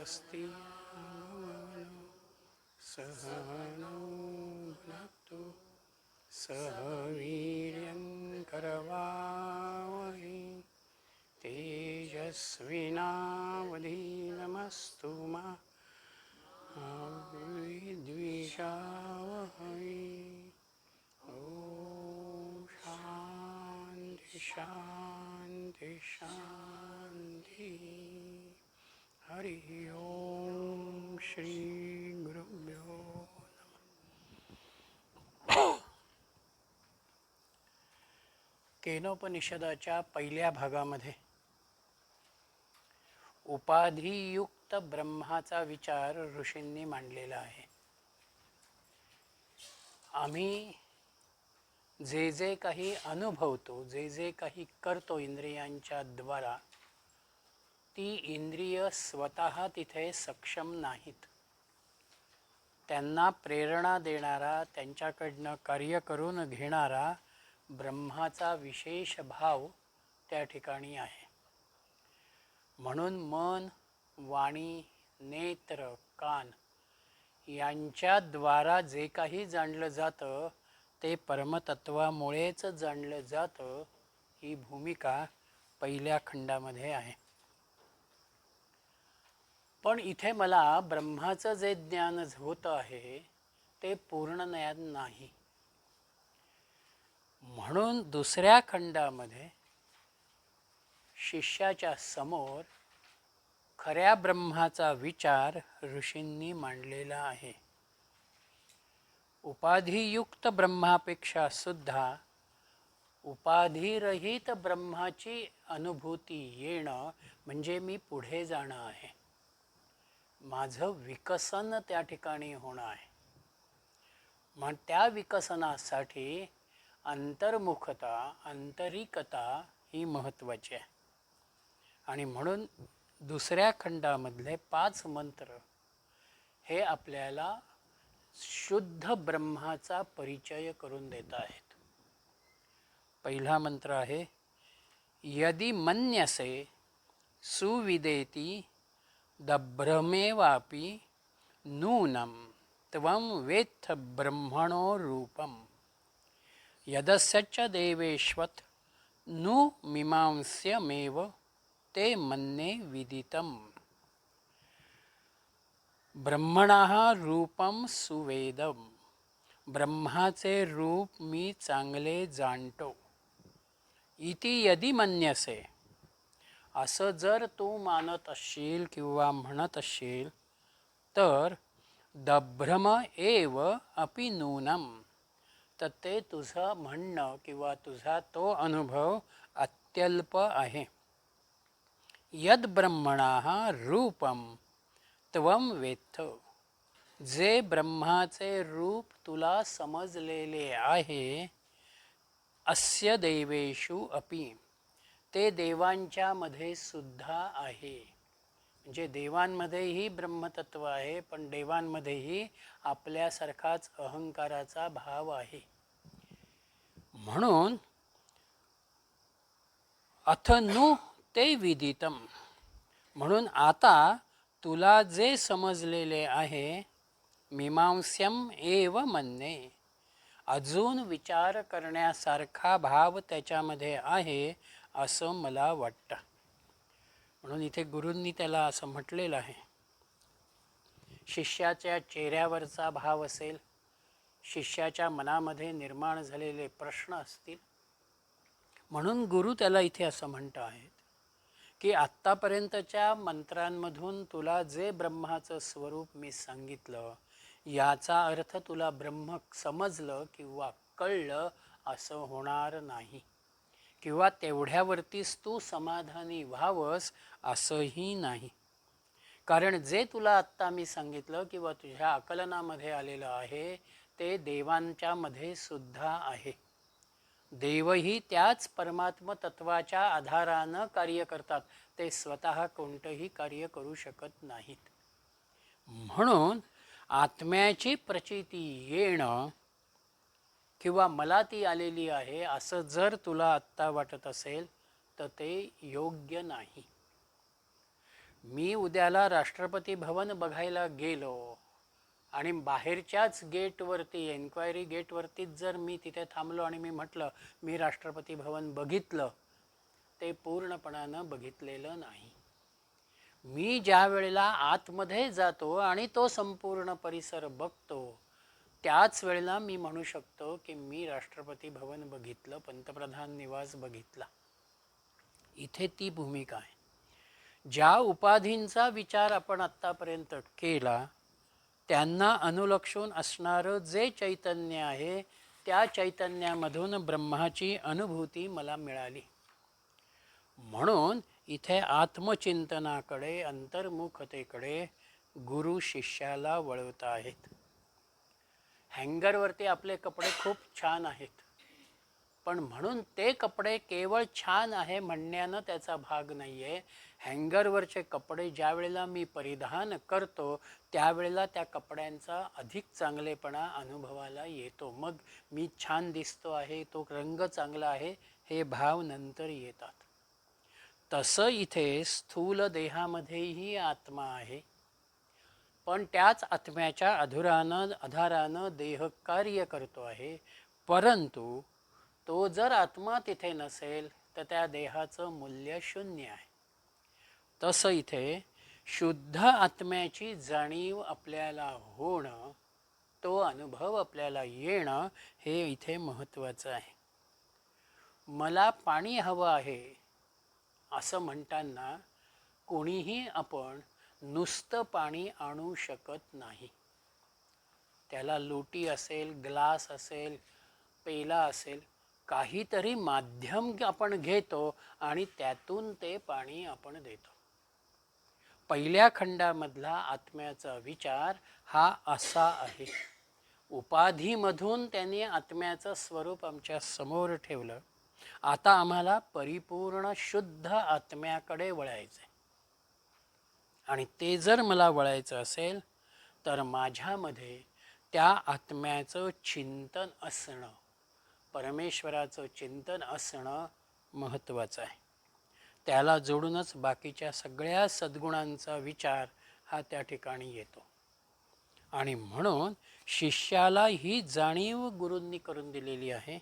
स्वस्ति सहनौ भुनक्तु सह वीर्यङ्करवावहै तेजस्विनावधीतमस्तु मा विद्विषावहै। ॐ शान्ति शान्ति शान्ति। हरि ओम श्री गुरुभ्यो नमः। केनोपनिषदाच्या पहिल्या भागामध्ये उपाधियुक्त ब्रह्माचा विचार ऋषींनी मांडलेला आहे. आम्ही जे जे काही अनुभवतो, जे जे काही करतो इंद्रियांच्या द्वारा, ती इंद्रिय स्वतः तिथे सक्षम नाहीत. त्यांना प्रेरणा देणारा, त्यांच्याकडनं कार्य करून घेणारा ब्रह्माचा विशेष भाव त्या ठिकाणी आहे. म्हणून मन, वाणी, नेत्र, कान यांच्याद्वारा जे काही जाणलं जातं ते परमतत्वामुळेच जाणलं जातं, ही भूमिका पहिल्या खंडामध्ये आहे. पण इथे मला ब्रह्माचं जे ज्ञान होतं आहे ते पूर्ण ज्ञान नाही. म्हणून दुसऱ्या खंडामध्ये शिष्याच्या समोर खऱ्या ब्रह्माचा विचार ऋषींनी मांडलेला आहे. उपाधियुक्त ब्रह्मापेक्षा सुद्धा उपाधिरहित ब्रह्माची अनुभूती येणं म्हणजे मी पुढे जाणं आहे. माझं विकसन त्या ठिकाणी होणं आहे. मग त्या विकसनासाठी अंतर्मुखता, आंतरिकता ही महत्त्वाची आहे. आणि म्हणून दुसऱ्या खंडामधले 5 मंत्र हे आपल्याला शुद्ध ब्रह्माचा परिचय करून देत आहेत. पहिला मंत्र आहे, यदि मन्यसे सुविदेति दभ्रमेवापि नूनं त्वं वेत्थ ब्रह्मणो रूपम यदस्यच देवेश्वत नु मीमांस्यमेव ते मन्ये विदितम्. ब्रह्मणः रूपम सुवेदम. ब्रह्माचे रूप मी चांगले जाणतो. इति यदि मन्यसे, असं जर तू मानत असशील किंवा म्हणत असशील तर दभ्रम एव अपि नूनम, तर ते तुझं म्हणणं किंवा तुझा तो अनुभव अत्यल्प आहे. यद ब्रह्मणः रूपम त्वं वेत्थ. जे ब्रह्माचे रूप तुला समजलेले आहे, अस्य देवेषु अपि, ते देवांच्या मध्ये सुद्धा आहे. म्हणजे देवांमध्येही ब्रह्मतत्व आहे, पण देवांमध्येही आपल्यासारखाच अहंकाराचा भाव आहे. म्हणून अथ नु ते विदितम, म्हणून आता तुला जे समजलेले आहे, मीमांस्यम एव मन्ये, अजून विचार करण्यासारखा भाव त्याच्यामध्ये आहे असं मला वाटतं. म्हणून इथे गुरूंनी त्याला असं म्हटलेलं आहे. शिष्याच्या चेहऱ्यावरचा भाव असेल, शिष्याच्या मनामध्ये निर्माण झालेले प्रश्न असतील. म्हणून गुरु त्याला इथे असं म्हणत आहेत की आत्तापर्यंतच्या मंत्रांमधून तुला जे ब्रह्माचं स्वरूप मी सांगितलं, याचा अर्थ तुला ब्रह्म समजलं किंवा कळलं असं होणार नाही, किंवा तेवढ्यावरतीच तू समाधानी व्हावंस असंही नाही. कारण जे तुला आत्ता मी सांगितलं किंवा तुझ्या आकलनामध्ये आलेलं आहे ते देवांच्या मध्ये सुद्धा आहे. देवही त्याच परमात्म तत्वाच्या आधारानं कार्य करतात, ते स्वतः कोणतंही कार्य करू शकत नाहीत. म्हणून आत्म्याची प्रचिती येणं किंवा मला ती आलेली आहे असं जर तुला आत्ता वाटत असेल तर ते योग्य नाही. मी उद्याला राष्ट्रपती भवन बघायला गेलो आणि बाहेरच्याच गेटवरती, एन्क्वायरी गेटवरतीच जर मी तिथे थांबलो आणि मी म्हटलं मी राष्ट्रपती भवन बघितलं, ते पूर्णपणानं बघितलेलं नाही. मी ज्या वेळेला आतमध्ये जातो आणि तो संपूर्ण परिसर बघतो, त्याच वेळेला मी म्हणू शकतो की मी राष्ट्रपती भवन बघितलं, पंतप्रधान निवास बघितला. इथे ती भूमिका आहे. ज्या उपाधींचा विचार आपण आत्तापर्यंत केला त्यांना अनुलक्षून असणारं जे चैतन्य आहे, त्या चैतन्यामधून ब्रह्माची अनुभूती मला मिळाली. म्हणून इथे आत्मचिंतनाकडे, अंतर्मुखतेकडे गुरु शिष्याला वळवत आहेत. हँगरवरती आपले कपडे खूप छान आहेत, पण म्हणून ते कपडे केवळ छान आहे म्हणण्यानं त्याचा भाग नाही आहे. हँगरवरचे कपडे ज्या वेळेला मी परिधान करतो त्यावेळेला त्या कपड्यांचा अधिक चांगलेपणा अनुभवाला येतो. मग मी छान दिसतो आहे, तो रंग चांगला आहे, हे भाव नंतर येतात. तसं इथे स्थूल देहामध्येही आत्मा आहे, पण त्याच आत्म्याच्या आधारानं देह कार्य करतो आहे. परंतु तो जर आत्मा तिथे नसेल तर त्या देहाचं मूल्य शून्य आहे. तसं इथे शुद्ध आत्म्याची जाणीव आपल्याला होणं, तो अनुभव आपल्याला येणं, हे इथे महत्त्वाचं आहे. मला पाणी हवं आहे असं म्हणताना कोणीही आपण नुसतं पाणी आणू शकत नाही. त्याला लोटी असेल, ग्लास असेल, पेला असेल, काहीतरी माध्यम आपण घेतो आणि त्यातून ते पाणी आपण देतो. पहिल्या खंडामधला आत्म्याचा विचार हा असा आहे. उपाधीमधून त्यांनी आत्म्याचं स्वरूप आमच्या समोर ठेवलं. आता आम्हाला परिपूर्ण शुद्ध आत्म्याकडे वळायचं आहे. आणि ते जर मला वळायचं असेल तर माझ्यामध्ये त्या आत्म्याचं चिंतन असणं, परमेश्वराचं चिंतन असणं महत्त्वाचं आहे. त्याला जोडूनच बाकीच्या सगळ्या सद्गुणांचा विचार हा त्या ठिकाणी येतो. आणि म्हणून शिष्याला ही जाणीव गुरूंनी करून दिलेली आहे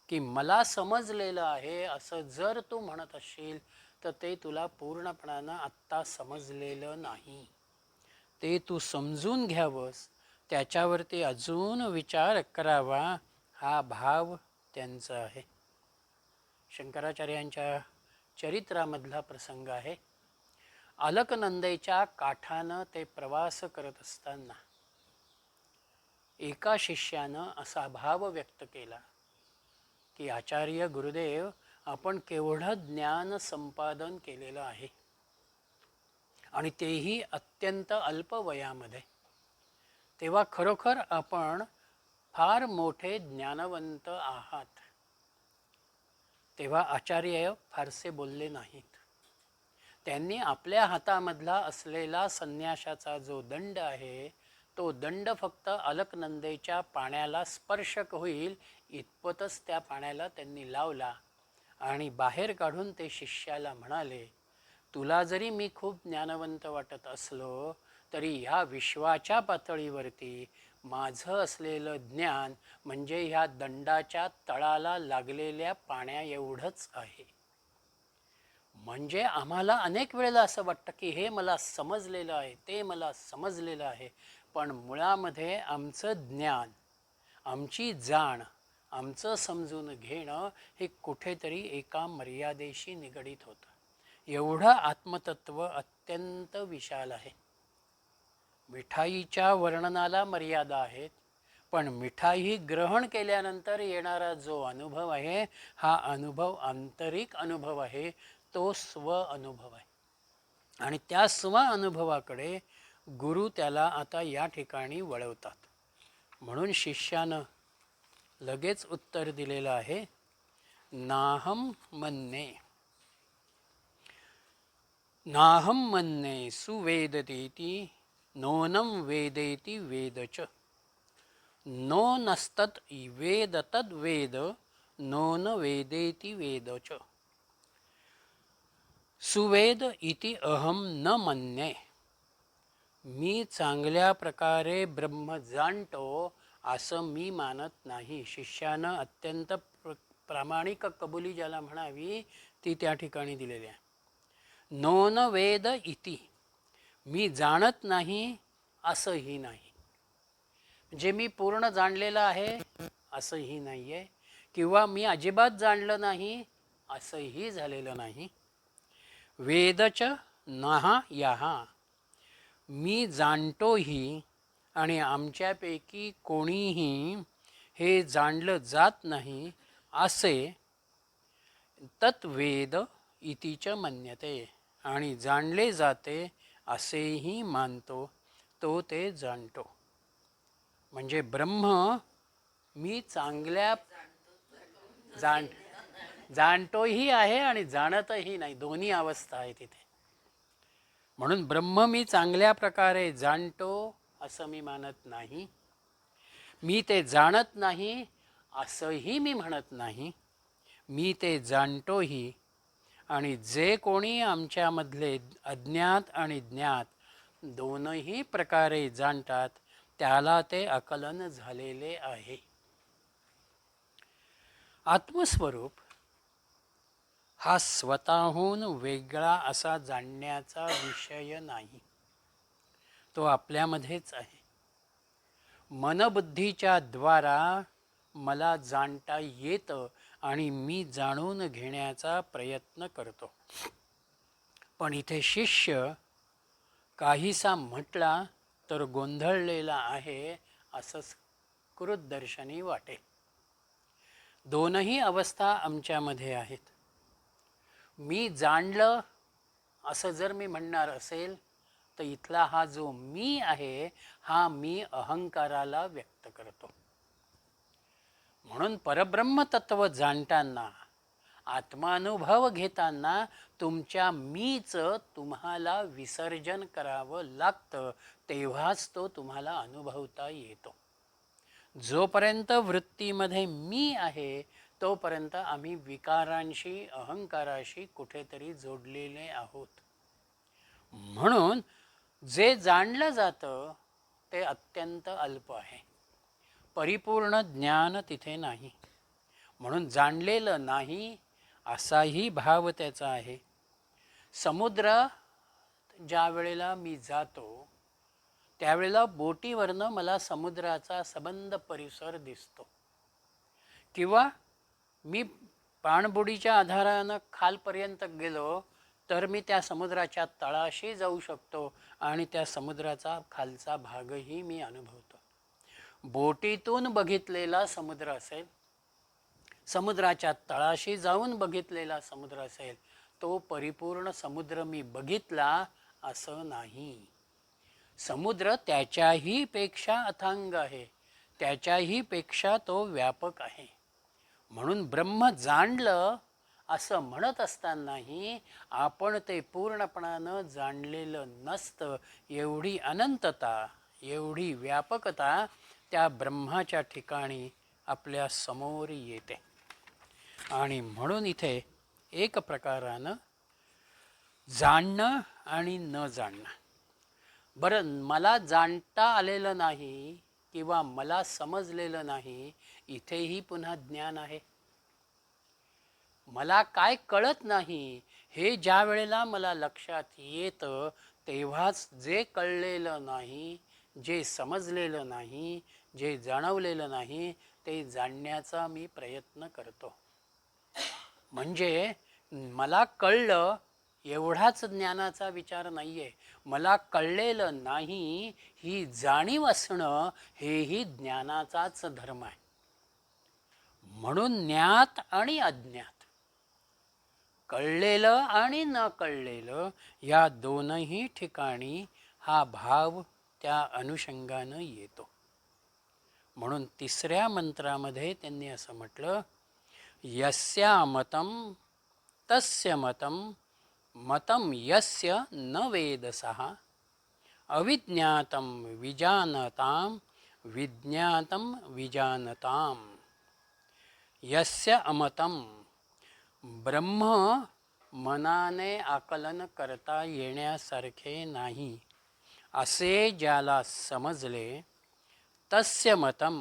की मला समजलेलं आहे असं जर तू म्हणत असशील तर ते तुला पूर्णपणानं आत्ता समजलेलं नाही. ते तू समजून घ्यावंस, त्याच्यावरती अजून विचार करावा, हा भाव त्यांचा आहे. शंकराचार्यांच्या चरित्रामधला प्रसंग आहे. अलकनंदेच्या काठानं ते प्रवास करत असताना एका शिष्यानं असा भाव व्यक्त केला की आचार्य गुरुदेव, आपण केवढं ज्ञान संपादन केलेलं आहे आणि तेही अत्यंत अल्प वयामध्ये. तेव्हा खरोखर आपण फार मोठे ज्ञानवंत आहात. तेव्हा आचार्य फारसे बोलले नाहीत. त्यांनी आपल्या हातामधला असलेला संन्याशाचा जो दंड आहे, तो दंड फक्त अलकनंदेच्या पाण्याला स्पर्श होईल इतपतच त्या पाण्याला त्यांनी लावला आणि बाहेर काढून ते शिष्याला म्हणाले, तुला जरी मी खूप ज्ञानवंत वाटत असलो तरी ह्या विश्वाच्या पातळीवरती माझं असलेलं ज्ञान म्हणजे ह्या दंडाच्या तळाला लागलेल्या पाण्या एवढंच आहे. म्हणजे आम्हाला अनेक वेळेला असं वाटतं की हे मला समजलेलं आहे, ते मला समजलेलं आहे, पण मुळामध्ये आमचं ज्ञान, आमची जाण, आमचं समजून घेणं हे कुठेतरी एका मर्यादेशी निगडीत होतं. एवढं आत्मतत्व अत्यंत विशाल आहे. मिठाईच्या वर्णनाला मर्यादा आहेत, पण मिठाई ग्रहण केल्यानंतर येणारा जो अनुभव आहे, हा अनुभव आंतरिक अनुभव आहे, तो स्व अनुभव आहे. आणि त्या स्व अनुभवाकडे गुरु त्याला आता या ठिकाणी वळवतात. म्हणून शिष्यानं लगेच उत्तर दिलेलं आहे, नाहम मन्ये, नाहम मन्ये सुवेदतेति नोनम वेदेति वेदच, नो नस्तत वेद तद वेद, नो न वेदेति वेदच. सुवेद इति अहम न मन्ये. मी चांगल्या प्रकारे ब्रह्म जाणतो असं मी मानत नाही. शिष्यानं अत्यंत प्रामाणिक कबुली ज्याला म्हणावी ती त्या ठिकाणी दिलेली आहे. नोन वेद इति, मी जाणत नाही असंही नाही. म्हणजे मी पूर्ण जाणलेलं आहे असंही नाही आहे, किंवा मी अजिबात जाणलं नाही असंही झालेलं नाही. वेदच नहा याहा, मी जाणतोही आणि आमच्यापैकी कोणीही हे जाणलं जात नाही असे तत्वेद इतिच मन्यते, आणि जाणले जाते असेही मानतो तो ते जाणतो. म्हणजे ब्रह्म मी चांगल्या जाणतोही आहे आणि जाणतही नाही, दोन्ही अवस्था आहे तिथे. म्हणून ब्रह्म मी चांगल्या प्रकारे जाणतो असं मी मानत नाही. मी ते जाणत नाही असंही मी म्हणत नाही. मी ते जाणतोही, आणि जे कोणी आमच्यामधले अज्ञात आणि ज्ञात दोनही प्रकारे जाणतात त्याला ते आकलन झालेले आहे. आत्मस्वरूप हा स्वतःहून वेगळा असा जाणण्याचा विषय नाही, तो आपल्यामध्येच आहे. मनबुद्धीच्या द्वारा मला जाणता येतं आणि मी जाणून घेण्याचा प्रयत्न करतो. पण इथे शिष्य काहीसा म्हटला तर गोंधळलेला आहे असं कृतदर्शनी वाटे. दोनही अवस्था आमच्यामध्ये आहेत. मी जाणलं असं जर मी म्हणणार असेल तर इथला हा जो मी आहे हा मी अहंकाराला व्यक्त करतो. म्हणून परब्रह्म तत्व जाणताना, आत्मानुभव घेताना तुमच्या मीच तुम्हाला विसर्जन करावं लागतं, तेव्हाच तो तुम्हाला अनुभवता येतो. जोपर्यंत वृत्तीमध्ये मी आहे तोपर्यंत आम्ही विकारांशी, अहंकाराशी कुठेतरी जोडलेले आहोत. म्हणून जे जाणलं जातं ते अत्यंत अल्प आहे, परिपूर्ण ज्ञान तिथे नाही. म्हणून जाणलेलं नाही असाही भाव त्याचा आहे. समुद्र ज्या वेळेला मी जातो त्यावेळेला बोटीवरनं मला समुद्राचा सबंध परिसर दिसतो, किंवा मी पाणबुडीच्या आधारानं खालपर्यंत गेलो तर मी त्या समुद्राच्या तळाशी जाऊ शकतो आणि त्या समुद्राचा खालचा भागही मी अनुभवतो. बोटीतून बघितलेला समुद्र असेल, समुद्राच्या तळाशी जाऊन बघितलेला समुद्र असेल, तो परिपूर्ण समुद्र मी बघितला असं नाही. समुद्र त्याच्याही पेक्षा अथांग आहे, त्याच्याही पेक्षा तो व्यापक आहे. म्हणून ब्रह्म जाणलं असं म्हणत असतानाही आपण ते पूर्णपणानं जाणलेलं नसतं. एवढी अनंतता, एवढी व्यापकता त्या ब्रह्माच्या ठिकाणी आपल्या समोर येते. आणि म्हणून इथे एक प्रकारानं जाणणं आणि न जाणणं. बरं, मला जाणता आलेलं नाही किंवा मला समजलेलं नाही, इथेही पुन्हा ज्ञान आहे. मला काय कळत नाही हे ज्या वेळेला मला लक्षात येतं तेव्हाच जे कळलेलं नाही, जे समजलेलं नाही, जे जाणवलेलं नाही ते जाणण्याचा मी प्रयत्न करतो. म्हणजे मला कळलं एवढाच ज्ञानाचा विचार नाही आहे. मला कळलेलं नाही ही जाणीव असणं हेही ज्ञानाचाच धर्म आहे. म्हणून ज्ञात आणि अज्ञात, कळलेलं आणि न कळलेलं या दोनही ठिकाणी हा भाव त्या अनुषंगानं येतो. म्हणून तिसऱ्या मंत्रामध्ये त्यांनी असं म्हटलं, यस्या मतं तस्य मतं मतं यस्य न वेदसः अविज्ञातं विजानतां विज्ञातं विजानताम्. यस्य अमतं, ब्रह्म मनाने आकलन करता येण्यासारखे नाही असे ज्याला समजले तस्य मतम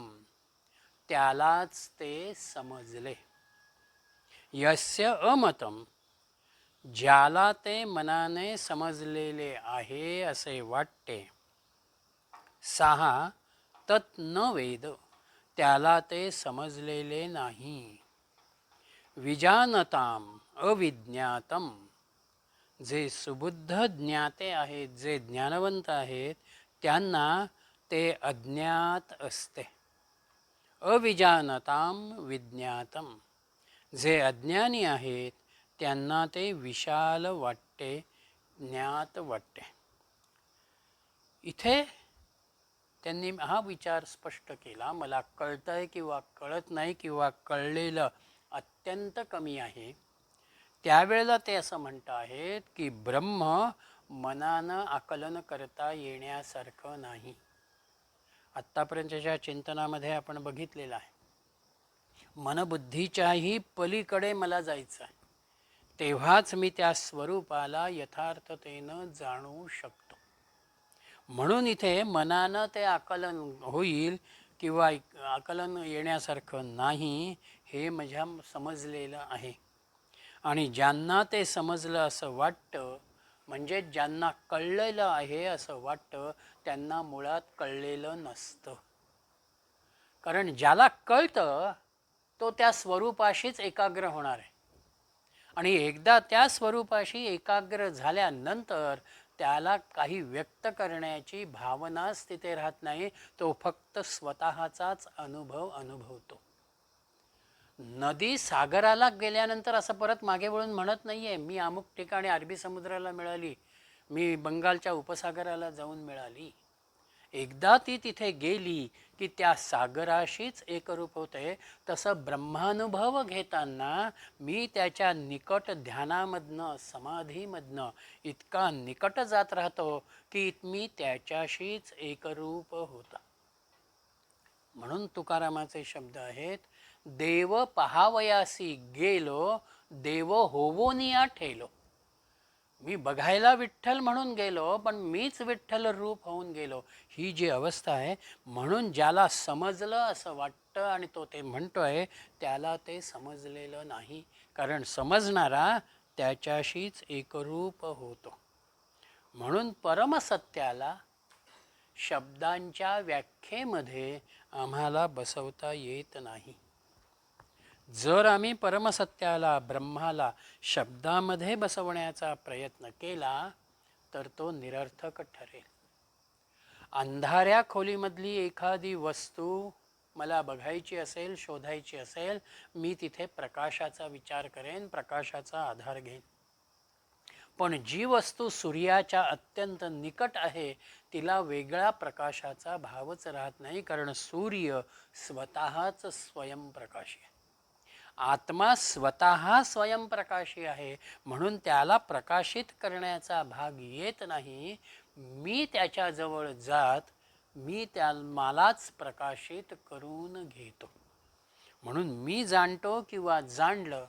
त्यालाच ते समजले. यस्य अमतम ज्याला ते मनाने समजलेले आहे असे वाटते. सहा तत् न वेद त्याला ते समजलेले नाही. विजानताम अविज्ञातम जे सुबुद्ध ज्ञाते आहेत, जे ज्ञानवंत आहेत, त्यांना ते अज्ञात असते. अविजानताम विज्ञातम जे अज्ञानी आहेत त्यांना ते विशाल वाटते, ज्ञात वाटते. इथे त्यांनी हा विचार स्पष्ट केला, मला कळतंय किंवा कळत नाही किंवा कळलेलं अत्यंत कमी आहे. त्यावेळेला ते असं म्हणत आहेत की ब्रह्म मनानं आकलन करता येण्यासारखं नाही. आत्तापर्यंतच्या चिंतनामध्ये आपण बघितलेलं आहे, मनबुद्धीच्याही पलीकडे मला जायचं आहे, तेव्हाच मी त्या स्वरूपाला यथार्थतेनं जाणू शकतो. म्हणून इथे मनानं ते आकलन होईल किंवा आकलन येण्यासारखं नाही हे माझ्या समजलेलं आहे. आणि ज्यांना ते समजलं असं वाटतं, म्हणजे ज्यांना कळलेलं आहे असं वाटतं, त्यांना मुळात कळलेलं नसतं. कारण ज्याला कळतं तो त्या स्वरूपाशीच एकाग्र होणार आहे. आणि एकदा त्या स्वरूपाशी एकाग्र झाल्यानंतर त्याला काही व्यक्त करण्याची भावनाच तिथे राहत नाही. तो फक्त स्वतःचाच अनुभव अनुभवतो. नदी सागराला गेल्यानंतर असं परत मागे वळून म्हणत नाही आहे, मी अमुक ठिकाणी अरबी समुद्राला मिळाली, मी बंगालच्या उपसागराला जाऊन मिळाली. एकदा ती तिथे गेली की त्या सागराशीच एकरूप होते. तसं ब्रह्मानुभव घेताना मी त्याच्या निकट ध्यानामधनं, समाधीमधनं इतका निकट जात राहतो की मी त्याच्याशीच एकरूप होता. म्हणून तुकारामाचे शब्द आहेत, देव पहावयासी गेलो, देव होवोनिया ठेलो. मी बघायला विठ्ठल म्हणून गेलो, पण मीच विठ्ठल रूप होऊन गेलो. ही जी अवस्था आहे, म्हणून ज्याला समजलं असं वाटतं आणि तो ते म्हणतोय, त्याला ते समजलेलं नाही. कारण समजणारा त्याच्याशीच एकरूप होतो. म्हणून परमसत्याला शब्दांच्या व्याख्येमध्ये आम्हाला बसवता येत नाही. जर आम्ही परमसत्याला, ब्रह्माला शब्दामध्ये बसवण्याचा प्रयत्न केला तर तो निरर्थक ठरेल. अंधाऱ्या खोलीमधली एखादी वस्तू मला बघायची असेल, शोधायची असेल, मी तिथे प्रकाशाचा विचार करेन, प्रकाशाचा आधार घेईन. पण जी वस्तू सूर्याच्या अत्यंत निकट आहे तिला वेगळा प्रकाशाचा भावच राहत नाही. कारण सूर्य स्वतःच स्वयंप्रकाशी आहे. आत्मा स्वतः स्वयंप्रकाशी आहे, म्हणून त्याला प्रकाशित करण्याचा भाग येत नाही. मी त्याच्याजवळ जात मी मलाच प्रकाशित करून घेतो. म्हणून मी जाणतो किंवा जाणलं,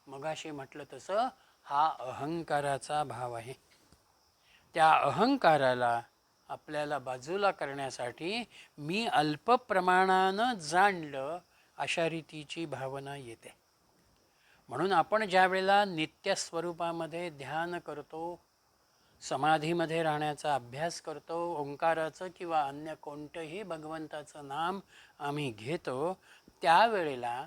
मगाशी म्हटलं तसं, हा अहंकाराचा भाव आहे. त्या अहंकाराला आपल्याला बाजूला करण्यासाठी मी अल्प प्रमाणानं जाणलं अशा रीतीची भावना येते. म्हणून आपण ज्या वेळेला नित्यस्वरूपामध्ये ध्यान करतो, समाधीमध्ये राहण्याचा अभ्यास करतो, ओंकाराचं किंवा अन्य कोणतंही भगवंताचं नाम आम्ही घेतो, त्यावेळेला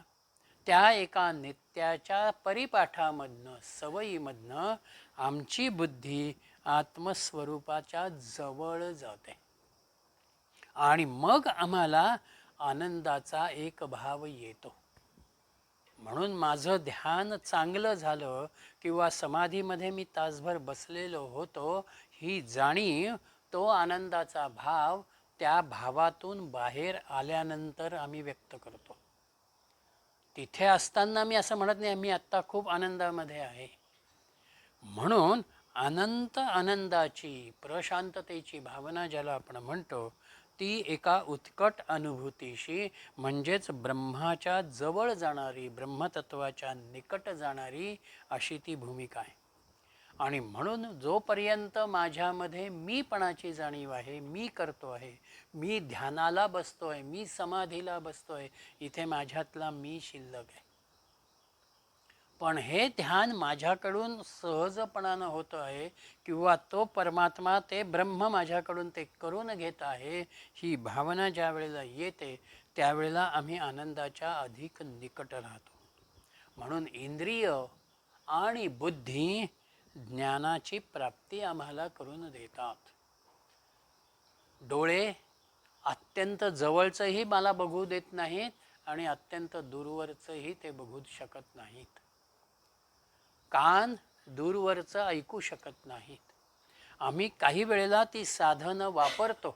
त्या एका नित्याच्या परिपाठामधनं, सवयीमधनं आमची बुद्धी आत्मस्वरूपाच्या जवळ जाते आणि मग आम्हाला आनंदाचा एक भाव येतो. म्हणून माझं ध्यान चांगलं झालं किंवा समाधीमध्ये मी तासभर बसलेलो होतो, ही जाणीव, तो आनंदाचा भाव त्या भावातून बाहेर आल्यानंतर आम्ही व्यक्त करतो. तिथे असताना मी असं म्हणत नाही मी आत्ता खूप आनंदामध्ये आहे. म्हणून अनंत आनंदाची, प्रशांततेची भावना ज्याला आपण म्हणतो, ती एका उत्कट अनुभूतीशी म्हणजेच ब्रह्माच्या जवळ जाणारी, ब्रह्मतत्वाच्या निकट जाणारी अशी ती भूमिका आहे. आणि म्हणून जोपर्यंत माझ्यामध्ये मीपणाची जाणीव आहे, मी करतो आहे, मी ध्यानाला बसतो आहे, मी समाधीला बसतो आहे, इथे माझ्यातला मी शिल्लक आहे. पण हे ध्यान माझ्याकडून सहजपणानं होतं आहे किंवा तो परमात्मा, ते ब्रह्म माझ्याकडून ते करून घेत आहे, ही भावना ज्या वेळेला येते त्यावेळेला आम्ही आनंदाच्या अधिक निकट राहतो. म्हणून इंद्रिय आणि बुद्धी ज्ञानाची प्राप्ती आम्हाला करून देतात. डोळे अत्यंत जवळचंही मला बघू देत नाहीत आणि अत्यंत दूरवरचंही ते बघू शकत नाहीत. कान दूरवरचं ऐकू शकत नाहीत. आम्ही काही वेळेला ती साधनं वापरतो.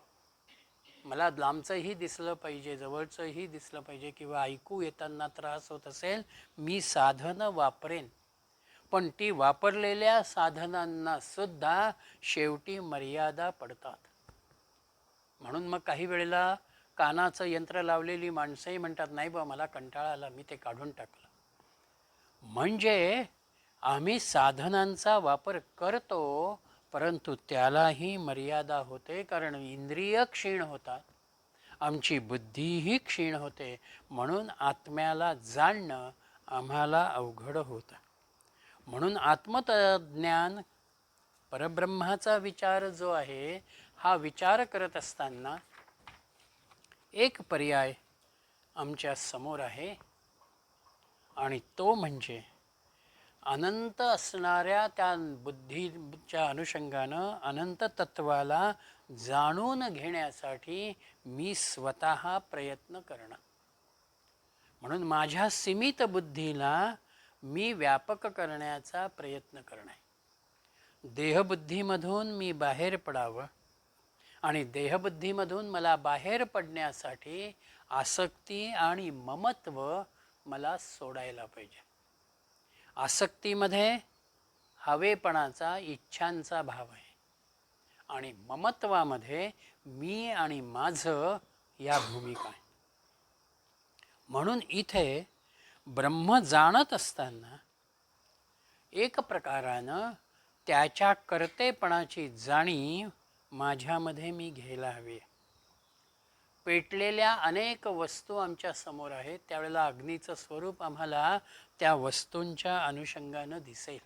मला लांबचंही दिसलं पाहिजे, जवळचंही दिसलं पाहिजे किंवा ऐकू येताना त्रास होत असेल, मी साधनं वापरेन. पण ती वापरलेल्या साधनांना सुद्धा शेवटी मर्यादा पडतात. म्हणून मग काही वेळेला कानाचं यंत्र लावलेली माणसंही म्हणतात, नाही बा मला कंटाळा आला, मी ते काढून टाकलं. म्हणजे आम्ही साधनांचा वापर करतो, परंतु त्यालाही मर्यादा होते, कारण इंद्रिय क्षीण होतात, आमची बुद्धीही क्षीण होते. म्हणून आत्म्याला जाणणं आम्हाला अवघड होतं. म्हणून आत्मज्ञान, परब्रह्माचा विचार जो आहे, हा विचार करत असताना एक पर्याय आमच्या समोर आहे, आणि तो म्हणजे अनंत असणाऱ्या त्या बुद्धीच्या अनुषंगानं अनंत तत्वाला जाणून घेण्यासाठी मी स्वतः प्रयत्न करणं. म्हणून माझ्या सीमित बुद्धीला मी व्यापक करण्याचा प्रयत्न करणं. देहबुद्धीमधून मी बाहेर पडावं, आणि देहबुद्धीमधून मला बाहेर पडण्यासाठी आसक्ती आणि ममत्व मला सोडायला पाहिजे. आसक्तीमध्ये हवेपणाचा, इच्छांचा भाव आहे, आणि ममत्वामध्ये मी आणि माझं या भूमिका आहे. म्हणून इथे ब्रह्म जाणत असताना एक प्रकारानं त्याच्या कर्तेपणाची जाणीव माझ्यामध्ये मी घ्यायला हवी. पेटलेल्या अनेक वस्तू आमच्या समोर आहेत, त्यावेळेला अग्नीचं स्वरूप आम्हाला त्या वस्तूंच्या अनुषंगानं दिसेल,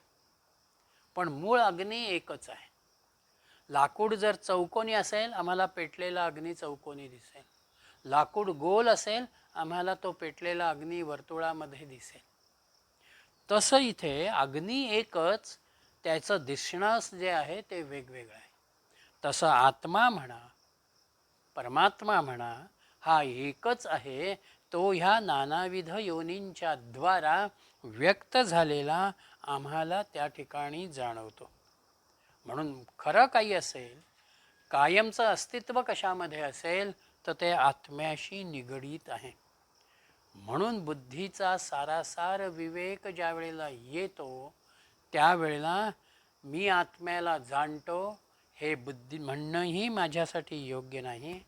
पण मूळ अग्नी एकच आहे. लाकूड जर चौकोनी असेल, आम्हाला पेटलेला अग्नी चौकोनी दिसेल. लाकूड गोल असेल, आम्हाला तो पेटलेला अग्नी वर्तुळामध्ये दिसेल. तसं इथे अग्नी एकच, त्याचं दिसणं जे आहे ते वेगवेगळं आहे. तसं आत्मा म्हणा, परमात्मा म्हणा, हा एकच आहे. तो ह्या नानाविध योनींच्या द्वारा व्यक्त झालेला आम्हाला त्या ठिकाणी जाणवतो. म्हणून खरं काही असेल, कायमचं अस्तित्व कशामध्ये असेल तर ते आत्म्याशी निगडीत आहे. म्हणून बुद्धीचा सारासार विवेक ज्या वेळेला येतो, त्यावेळेला मी आत्म्याला जाणतो हे बुद्धी म्हणणंही माझ्यासाठी योग्य नाही,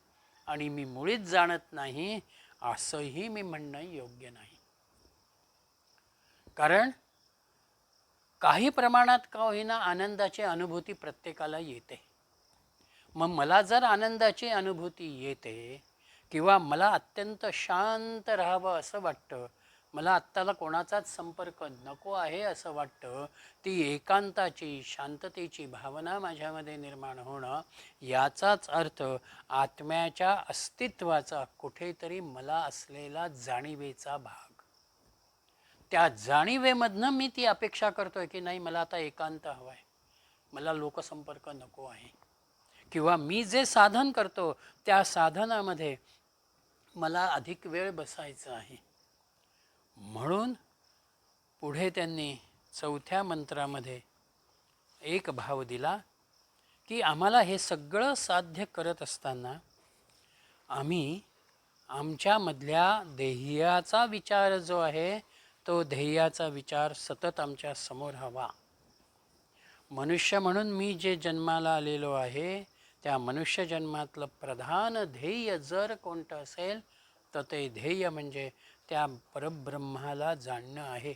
आणि मी मुळीच जाणत नाही असंही मी म्हणणं योग्य नाही. कारण काही प्रमाणात का होईना आनंदाची अनुभूती प्रत्येकाला येते. मग मला जर आनंदाची अनुभूती येते किंवा मला अत्यंत शांत राहावं असं वाटतं, मला आत्ताला कोणाचाच संपर्क नको आहे असं वाटतं, ती एकांताची, शांततेची भावना माझ्यामध्ये निर्माण होणं, याचाच अर्थ आत्म्याच्या अस्तित्वाचा कुठेतरी मला असलेला जाणीवेचा भाग. त्या जाणीवेमधनं मी ती अपेक्षा करतोय की नाही, मला आता एकांत हवा आहे, मला लोकसंपर्क नको आहे, किंवा मी जे साधन करतो त्या साधनामध्ये मला अधिक वेळ बसायचं आहे. म्हणून पुढे त्यांनी चौथ्या मंत्रामध्ये एक भाव दिला की आम्हाला हे सगळं साध्य करत असताना आम्ही आमच्यामधल्या ध्येयाचा विचार जो आहे, तो ध्येयाचा विचार सतत आमच्या समोर हवा. मनुष्य म्हणून मी जे जन्माला आलेलो आहे, त्या मनुष्यजन्मातलं प्रधान ध्येय जर कोणतं असेल तर ते ध्येय म्हणजे त्या परब्रह्माला जाणणं आहे.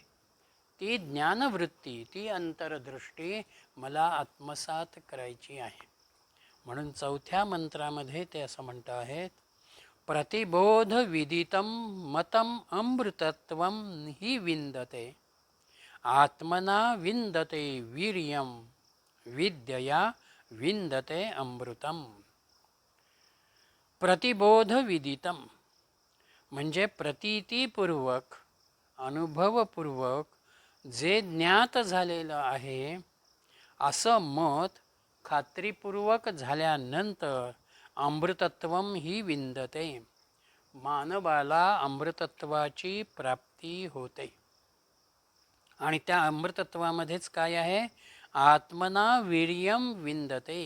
ती ज्ञानवृत्ती, ती अंतरदृष्टी मला आत्मसात करायची आहे. म्हणून चौथ्या मंत्रामध्ये ते असं म्हणतं आहेत, प्रतिबोध विदितं मतं अमृतत्वं हि विंदते, आत्मना विंदते वीर्यं, विद्यया विंदते अमृतम. प्रतिबोध विदितम म्हणजे प्रतीतीपूर्वक, अनुभवपूर्वक जे ज्ञात झालेलं आहे असं मत खात्रीपूर्वक झाल्यानंतर अमृतत्वम ही विंदते, मानवाला अमृतत्वाची प्राप्ती होते. आणि त्या अमृतत्वामध्येच काय आहे, आत्मना वीर्यम विंदते,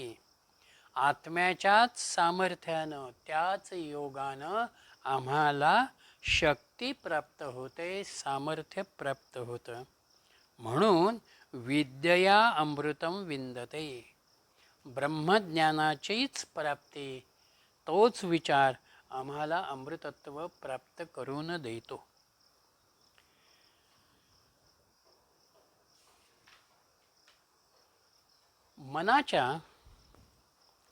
आत्म्याच्याच सामर्थ्यानं, त्याच योगानं आम्हाला शक्ती प्राप्त होते, सामर्थ्य प्राप्त होतं. म्हणून विद्यया अमृतम विंदते, ब्रह्मज्ञानाचीच प्राप्ती, तोच विचार आम्हाला अमृतत्व प्राप्त करून देतो. मनाच्या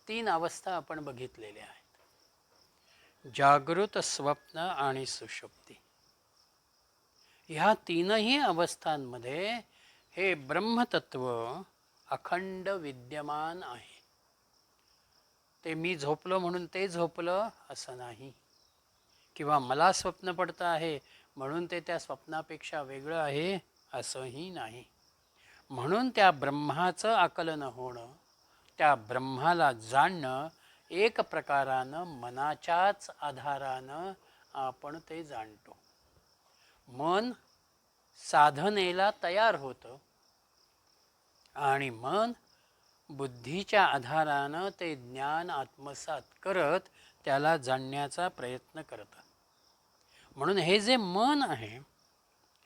3 अवस्था आपण बघितलेल्या आहेत, जागृत, स्वप्न आणि सुषुप्ती. ह्या 3ही अवस्थांमध्ये हे ब्रह्मतत्व अखंड विद्यमान आहे. ते मी झोपलो म्हणून ते झोपलं असं नाही, किंवा मला स्वप्न पडतं आहे म्हणून ते त्या स्वप्नापेक्षा वेगळं आहे असंही नाही. म्हणून त्या ब्रह्माचं आकलन होणं, त्या ब्रह्माला जाणणं, एक प्रकारानं मनाच्याच आधारानं आपण ते जाणतो. मन साधनेला तयार होतं आणि मन बुद्धीच्या आधारानं ते ज्ञान आत्मसात करत त्याला जाणण्याचा प्रयत्न करतं. म्हणून हे जे मन आहे,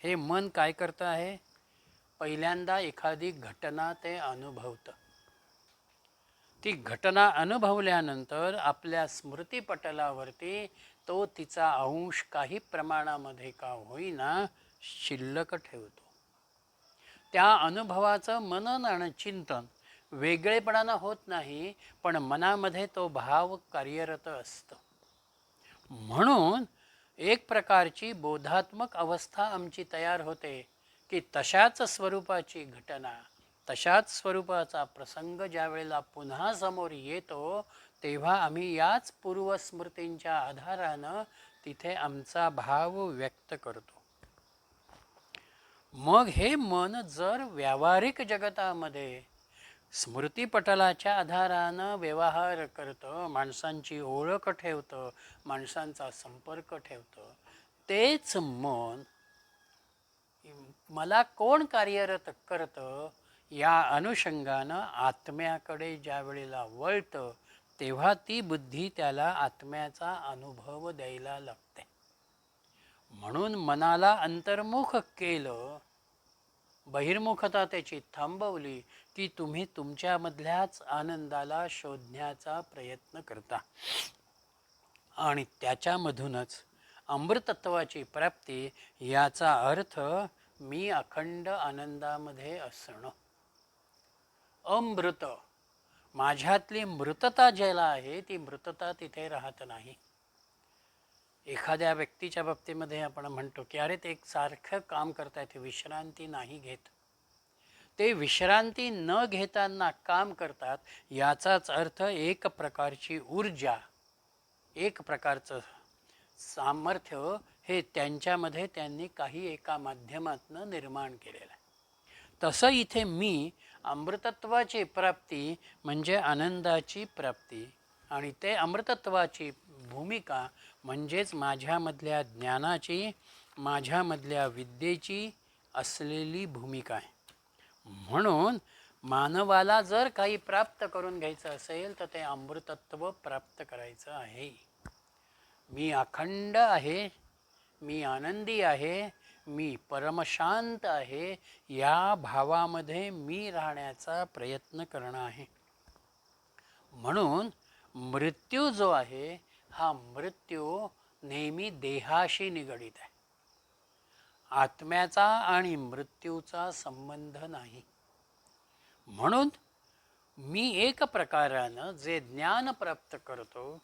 हे मन काय करतं आहे, पहिल्यांदा एखादी घटना ते अनुभवतं. ती घटना अनुभवल्यानंतर आपल्या स्मृतीपटलावरती तो तिचा अंश काही प्रमाणामध्ये का होईना शिल्लक ठेवतो. त्या अनुभवाचं मनन आणि चिंतन वेगळेपणानं होत नाही, पण मनामध्ये तो भाव कार्यरत असतो. म्हणून एक प्रकारची बोधात्मक अवस्था आमची तयार होते की तशाच स्वरूपाची घटना, तशाच स्वरूपाचा प्रसंग ज्या वेळेला पुन्हा समोर येतो तेव्हा आम्ही याच पूर्वस्मृतींच्या आधारानं तिथे आमचा भाव व्यक्त करतो. मग हे मन जर व्यावहारिक जगतामध्ये स्मृतीपटलाच्या आधारानं व्यवहार करतं, माणसांची ओळख ठेवतं, माणसांचा संपर्क ठेवतं, तेच मन मला कोण कार्यरत करतं या अनुषंगानं आत्म्याकडे ज्या वेळेला वळतं तेव्हा ती बुद्धी त्याला आत्म्याचा अनुभव द्यायला लागते. म्हणून मनाला अंतर्मुख केलं, बहिर्मुखता त्याची थांबवली की तुम्ही तुमच्यामधल्याच आनंदाला शोधण्याचा प्रयत्न करता आणि त्याच्यामधूनच अमृतत्वाची प्राप्ती, याचा अर्थ मी अखंड आनंदामध्ये असणं. अमृत, माझ्यातली मृतता ज्याला आहे ती मृतता तिथे राहत नाही. एखाद्या व्यक्तीच्या बाबतीमध्ये आपण म्हणतो की अरे ते एक सारखं काम करतायत, विश्रांती नाही घेत. ते विश्रांती न घेताना काम करतात, याचाच अर्थ एक प्रकारची ऊर्जा, एक प्रकारचं सामर्थ्य हे त्यांच्यामध्ये त्यांनी काही एका माध्यमातनं निर्माण केलेलं आहे. तसं इथे मी अमृतत्वाची प्राप्ती म्हणजे आनंदाची प्राप्ती, आणि ते अमृतत्वाची भूमिका म्हणजेच माझ्यामधल्या ज्ञानाची, माझ्यामधल्या विद्येची असलेली भूमिका आहे. म्हणून मानवाला जर काही प्राप्त करून घ्यायचं असेल तर ते अमृतत्व प्राप्त करायचं आहे. मी अखंड आहे, मी आनंदी आहे, मी परमशांत आहे, या भावामध्ये मी राहण्याचा प्रयत्न करणं आहे. म्हणून मृत्यू जो आहे हा मृत्यू नेहमी देहाशी निगडीत आहे. आत्म्याचा आणि मृत्यूचा संबंध नाही. म्हणून मी एक प्रकारानं जे ज्ञान प्राप्त करतो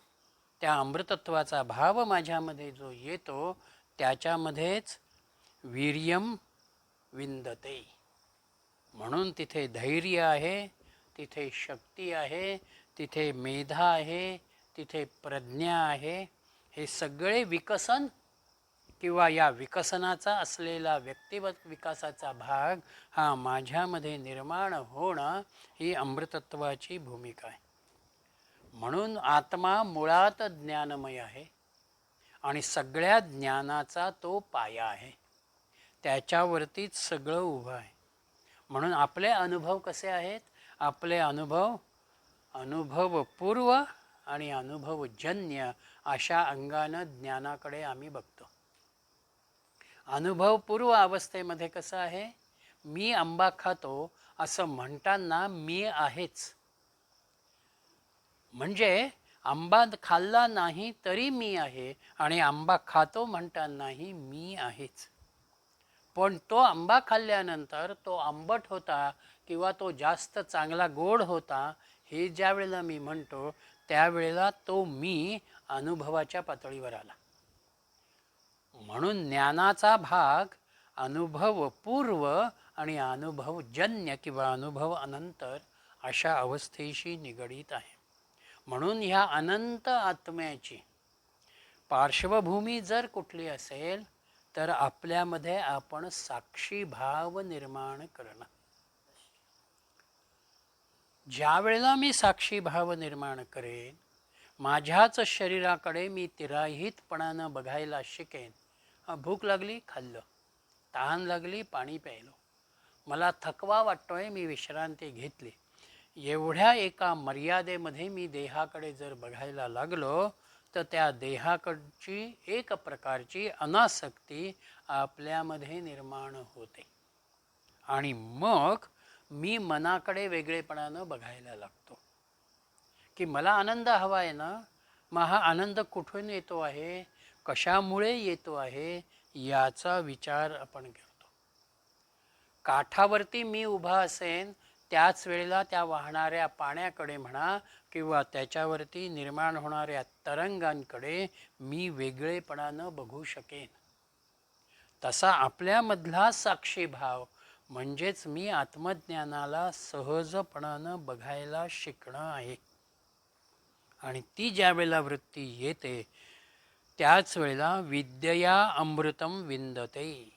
त्या अमृतत्वाचा भाव माझ्यामध्ये जो येतो त्याच्यामध्येच वीर्यम विंदते. म्हणून तिथे धैर्य आहे, तिथे शक्ती आहे, तिथे मेधा आहे, तिथे प्रज्ञा आहे. हे सगळे विकसन किंवा या विकसनाचा असलेला व्यक्तिगत विकासाचा भाग हा माझ्यामध्ये निर्माण होणं ही अमृतत्वाची भूमिका आहे. म्हणून आत्मा मुळात ज्ञानमय आहे आणि सगळ्या ज्ञानाचा तो पाया आहे. त्याच्यावरतीच सगळं उभं आहे. म्हणून आपले अनुभव कसे आहेत? आपले अनुभवपूर्व आणि अनुभवजन्य अशा अंगानं ज्ञानाकडे आम्ही बघतो. अनुभवपूर्व अवस्थेमध्ये कसं आहे? मी आंबा खातो असं म्हणताना मी आहेच. म्हणजे आंबा खाल्ला नाही तरी मी आहे आणि आंबा खातो म्हणतानाही मी आहेच. पण तो आंबा खाल्ल्यानंतर तो आंबट होता किंवा तो जास्त चांगला गोड होता हे ज्या वेळेला मी म्हणतो त्यावेळेला तो मी अनुभवाच्या पातळीवर आला. म्हणून ज्ञानाचा भाग अनुभवपूर्व आणि अनुभवजन्य किंवा अनुभव अनंतर अशा अवस्थेशी निगडीत आहे. म्हणून ह्या अनंत आत्म्याची पार्श्वभूमी जर कुठली असेल तर आपल्यामध्ये आपण साक्षी भाव निर्माण करणं. ज्या वेळेला मी साक्षी भाव निर्माण करेन, माझ्याच शरीराकडे मी तिराहितपणानं बघायला शिकेन. भूक लागली खाल्लं, तहान लागली पाणी प्यायलो, मला थकवा वाटतोय मी विश्रांती घेतली. एवढ्या एका मर्यादेमध्ये मी देहाकडे जर बघायला लागलो तर त्या देहाकडची एक प्रकारची अनासक्ती आपल्यामध्ये निर्माण होते आणि मग मी मनाकडे वेगळेपणानं बघायला लागतो की मला आनंद हवा आहे ना, मग हा आनंद कुठून येतो आहे, कशामुळे येतो आहे याचा विचार आपण करतो. काठावरती मी उभा असेन त्याच वेळेला त्या वाहणाऱ्या पाण्याकडे म्हणा किंवा त्याच्यावरती निर्माण होणाऱ्या तरंगांकडे मी वेगळेपणानं बघू शकेन. तसा आपल्यामधला साक्षीभाव म्हणजेच मी आत्मज्ञानाला सहजपणानं बघायला शिकणं आहे. आणि ती ज्या वेळेला वृत्ती येते त्याच वेळेला विद्यया अमृतम विंदते.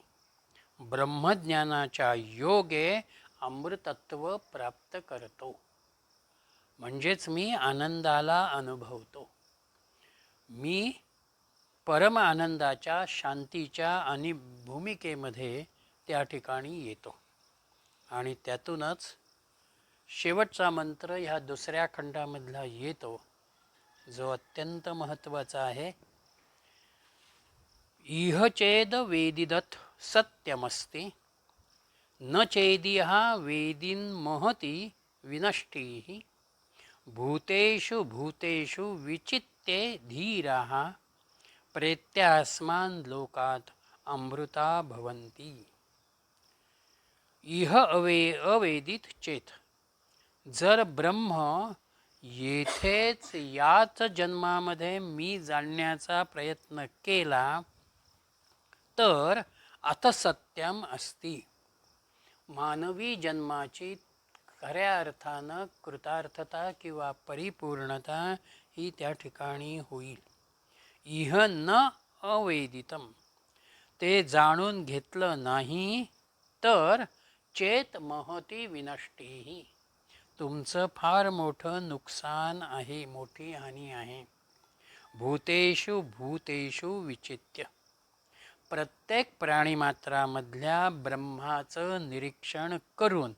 ब्रह्मज्ञानाच्या योगे अमृतत्व प्राप्त करतो. म्हणजेच मी आनंदाला अनुभवतो. मी परम आनंदाच्या शांतीच्या आणि भूमिकेमध्ये त्या ठिकाणी येतो. आणि त्यातूनच शेवटचा मंत्र ह्या दुसऱ्या खंडामधला येतो जो अत्यंत महत्त्वाचा आहे. इह चेद वेदिदथ सत्यमस्ति न चेदिह वेदिन महती विनष्टिः भूतेषु भूतेषु विचित्ते धीराः प्रेत्यास्मान् लोकात् अमृता भवन्ति. इह अवेदित चेत. जर ब्रह्म येथेच याच जन्मामध्ये मी जाणण्याचा प्रयत्न केला तर अथ सत्यम अस्ति. मानवी जन्माची खऱ्या अर्थानं कृतार्थता किंवा परिपूर्णता ही त्या ठिकाणी होईल. इह न अवेदितम. ते जाणून घेतलं नाही तर चेत महती विनष्टीही. तुमचं फार मोठं नुकसान आहे, मोठी हानी आहे. भूतेषु भूतेषु विचित्य. प्रत्येक प्राणीमात्रामधल्या ब्रह्माचं निरीक्षण करून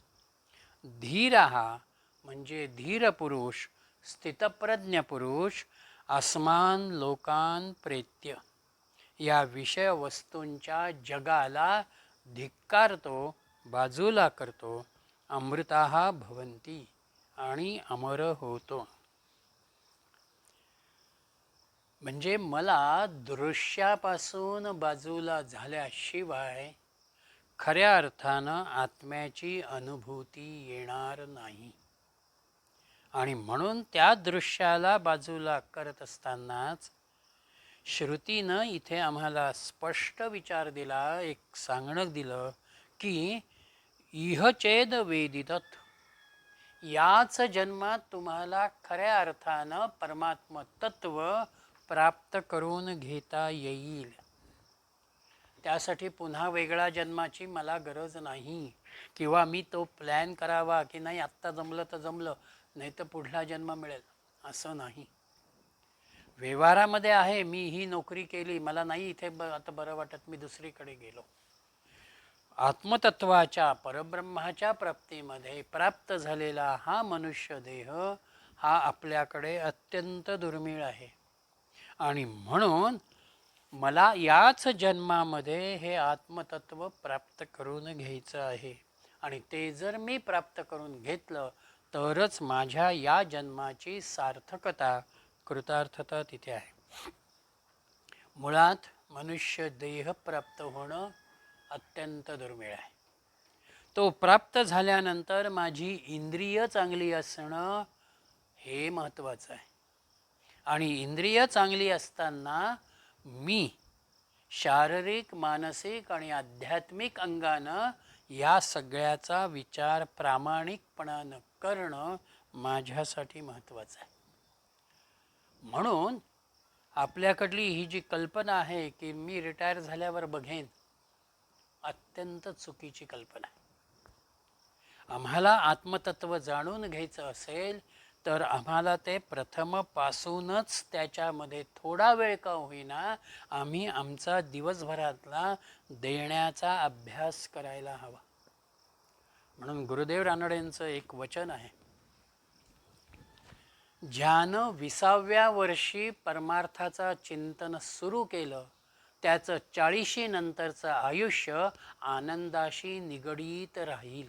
धीरहा म्हणजे धीर पुरुष, स्थितप्रज्ञ पुरुष अस्मान लोकान प्रेत्य या विषय वस्तूंच्या जगाला धिक्कारतो, बाजूला करतो. अमृताः भवन्ति आणि अमर होतो. म्हणजे मला दृश्यापासून बाजूला झाल्याशिवाय खऱ्या अर्थानं आत्म्याची अनुभूती येणार नाही. आणि म्हणून त्या दृश्याला बाजूला करत असतानाच श्रुतीनं इथे आम्हाला स्पष्ट विचार दिला, एक सांगणं दिलं की इह चेद वेदितत, याच जन्मात तुम्हाला खऱ्या अर्थानं परमात्म तत्व प्राप्त करून घेता येईल. त्यासाठी पुन्हा वेगळ्या जन्माची मला गरज नाही, किंवा मी तो प्लॅन करावा की नाही आत्ता जमलं तर जमलं, नाही तर पुढला जन्म मिळेल, असं नाही. व्यवहारामध्ये आहे, मी ही नोकरी केली, मला नाही इथे आता बरं वाटत, मी दुसरीकडे गेलो. आत्मतत्वाच्या परब्रह्माच्या प्राप्तीमध्ये प्राप्त झालेला हा मनुष्य देह हा आपल्याकडे अत्यंत दुर्मिळ आहे. आणि म्हणून मला याच जन्मामध्ये हे आत्मतत्व प्राप्त करून घ्यायचं आहे. आणि ते जर मी प्राप्त करून घेतलं तरच माझ्या या जन्माची सार्थकता, कृतार्थता तिथे आहे. मुळात मनुष्य देह प्राप्त होणं अत्यंत दुर्मिळ आहे. तो प्राप्त झाल्यानंतर माझी इंद्रिय चांगली असणं हे महत्त्वाचं आहे. आणि इंद्रिय चांगली असताना मी शारीरिक, मानसिक आणि आध्यात्मिक अंगानं या सगळ्याचा विचार प्रामाणिकपणानं करणं माझ्यासाठी महत्त्वाचं आहे. म्हणून आपल्याकडली ही जी कल्पना आहे की मी रिटायर झाल्यावर बघेन, अत्यंत चुकीची कल्पना आहे. आम्हाला आत्मतत्व जाणून घ्यायचं असेल तर आम्हाला ते प्रथमपासूनच त्याच्यामध्ये थोडा वेळ का होईना आम्ही आमचा दिवसभरातला देण्याचा अभ्यास करायला हवा. म्हणून गुरुदेव रानडेंचं एक वचन आहे, ज्यानं 20व्या वर्षी परमार्थाचं चिंतन सुरू केलं त्याचं 40शी नंतरचं आयुष्य आनंदाशी निगडीत राहील.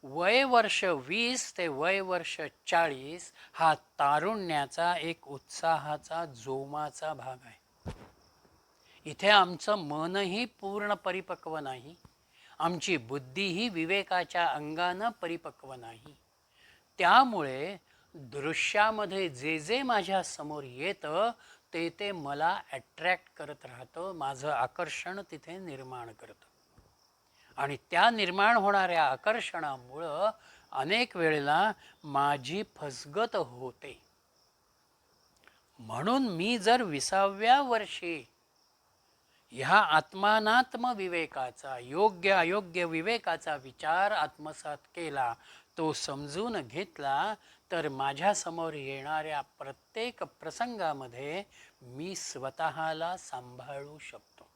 वय वर्ष 20 ते वय वर्ष 40 हा तारुण्याचा एक उत्साहाचा, जोमाचा भाग आहे. इथे आमचं मनही पूर्ण परिपक्व नाही, आमची बुद्धीही विवेकाच्या अंगानं परिपक्व नाही. त्यामुळे दृश्यामध्ये जे जे माझ्या समोर येतं ते ते मला अट्रॅक्ट करत राहतं, माझं आकर्षण तिथे निर्माण करतं. आणि त्या निर्माण होणाऱ्या आकर्षणामुळं अनेक वेळेला माझी फसगत होते. म्हणून मी जर 20व्या वर्षी ह्या आत्मानात्म विवेकाचा, योग्य अयोग्य विवेकाचा विचार आत्मसात केला, तो समजून घेतला, तर माझ्यासमोर येणाऱ्या प्रत्येक प्रसंगामध्ये मी स्वतःला सांभाळू शकतो.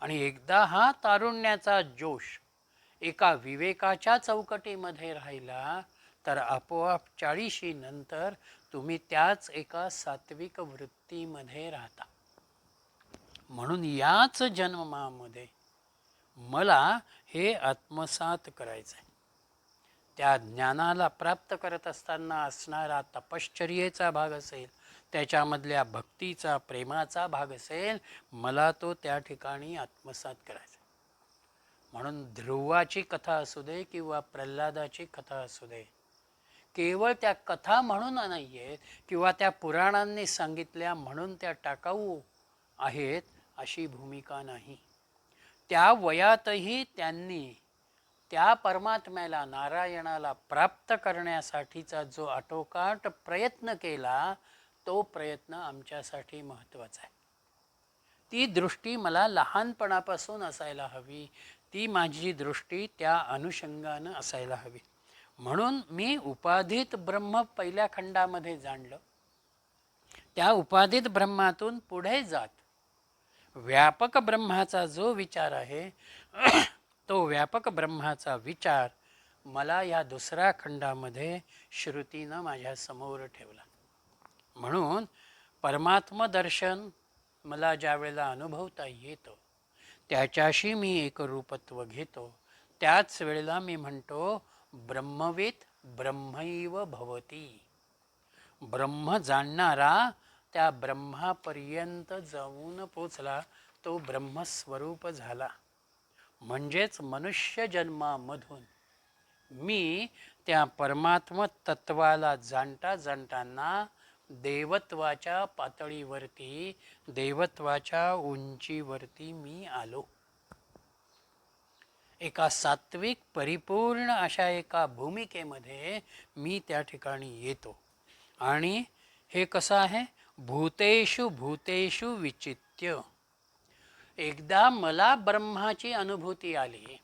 आणि एकदा हा तारुण्याचा जोश एका विवेकाच्या चौकटीमध्ये राहिला तर आपोआप 40शी नंतर तुम्ही त्याच एका सात्विक वृत्तीमध्ये राहता. म्हणून याच जन्मामध्ये मला हे आत्मसात करायचं आहे. त्या ज्ञानाला प्राप्त करत असताना असणारा तपश्चर्येचा भाग असेल, त्याच्यामधल्या भक्तीचा, प्रेमाचा भाग असेल, मला तो त्या ठिकाणी आत्मसात करायचा. म्हणून ध्रुवाची कथा असू दे किंवा प्रल्हादाची कथा असू दे, केवळ त्या कथा म्हणून नाही आहेत किंवा त्या पुराणांनी सांगितल्या म्हणून त्या टाकाऊ आहेत अशी भूमिका नाही. त्या वयातही त्यांनी त्या परमात्म्याला, नारायणाला प्राप्त करण्यासाठीचा जो आटोकाट प्रयत्न केला, तो प्रयत्न आमच्यासाठी महत्त्वाचा आहे. ती दृष्टी मला लहानपणापासून असायला हवी, ती माझी दृष्टी त्या अनुषंगानं असायला हवी. म्हणून मी उपाधित ब्रह्म पहिल्या खंडामध्ये जाणलं. त्या उपाधित ब्रह्मातून पुढे जात व्यापक ब्रह्माचा जो विचार आहे तो व्यापक ब्रह्माचा विचार मला या दुसऱ्या खंडामध्ये श्रुतीनं माझ्या समोर ठेवला. म्हणून परमात्म दर्शन मला ज्या वेळेला अनुभवता येतं त्याच्याशी मी एकरूपत्व घेतो, त्याच वेळेला मी म्हणतो ब्रह्मवित ब्रह्मैव भवती. ब्रह्म जाणणारा त्या ब्रह्मापर्यंत जाऊन पोचला, तो ब्रह्मस्वरूप झाला. म्हणजेच मनुष्य जन्मामधून मी त्या परमात्म तत्वाला जाणता जाणताना देवत्वाच्या पातळीवरती, देवत्वाच्या उंचीवरती मी आलो. एका सात्विक परिपूर्ण अशा एका भूमिकेमध्ये मी त्या ठिकाणी येतो. आणि हे कसं आहे? भूतेषु भूतेषु विचित्य. एकदा मला ब्रह्माची अनुभूती आली,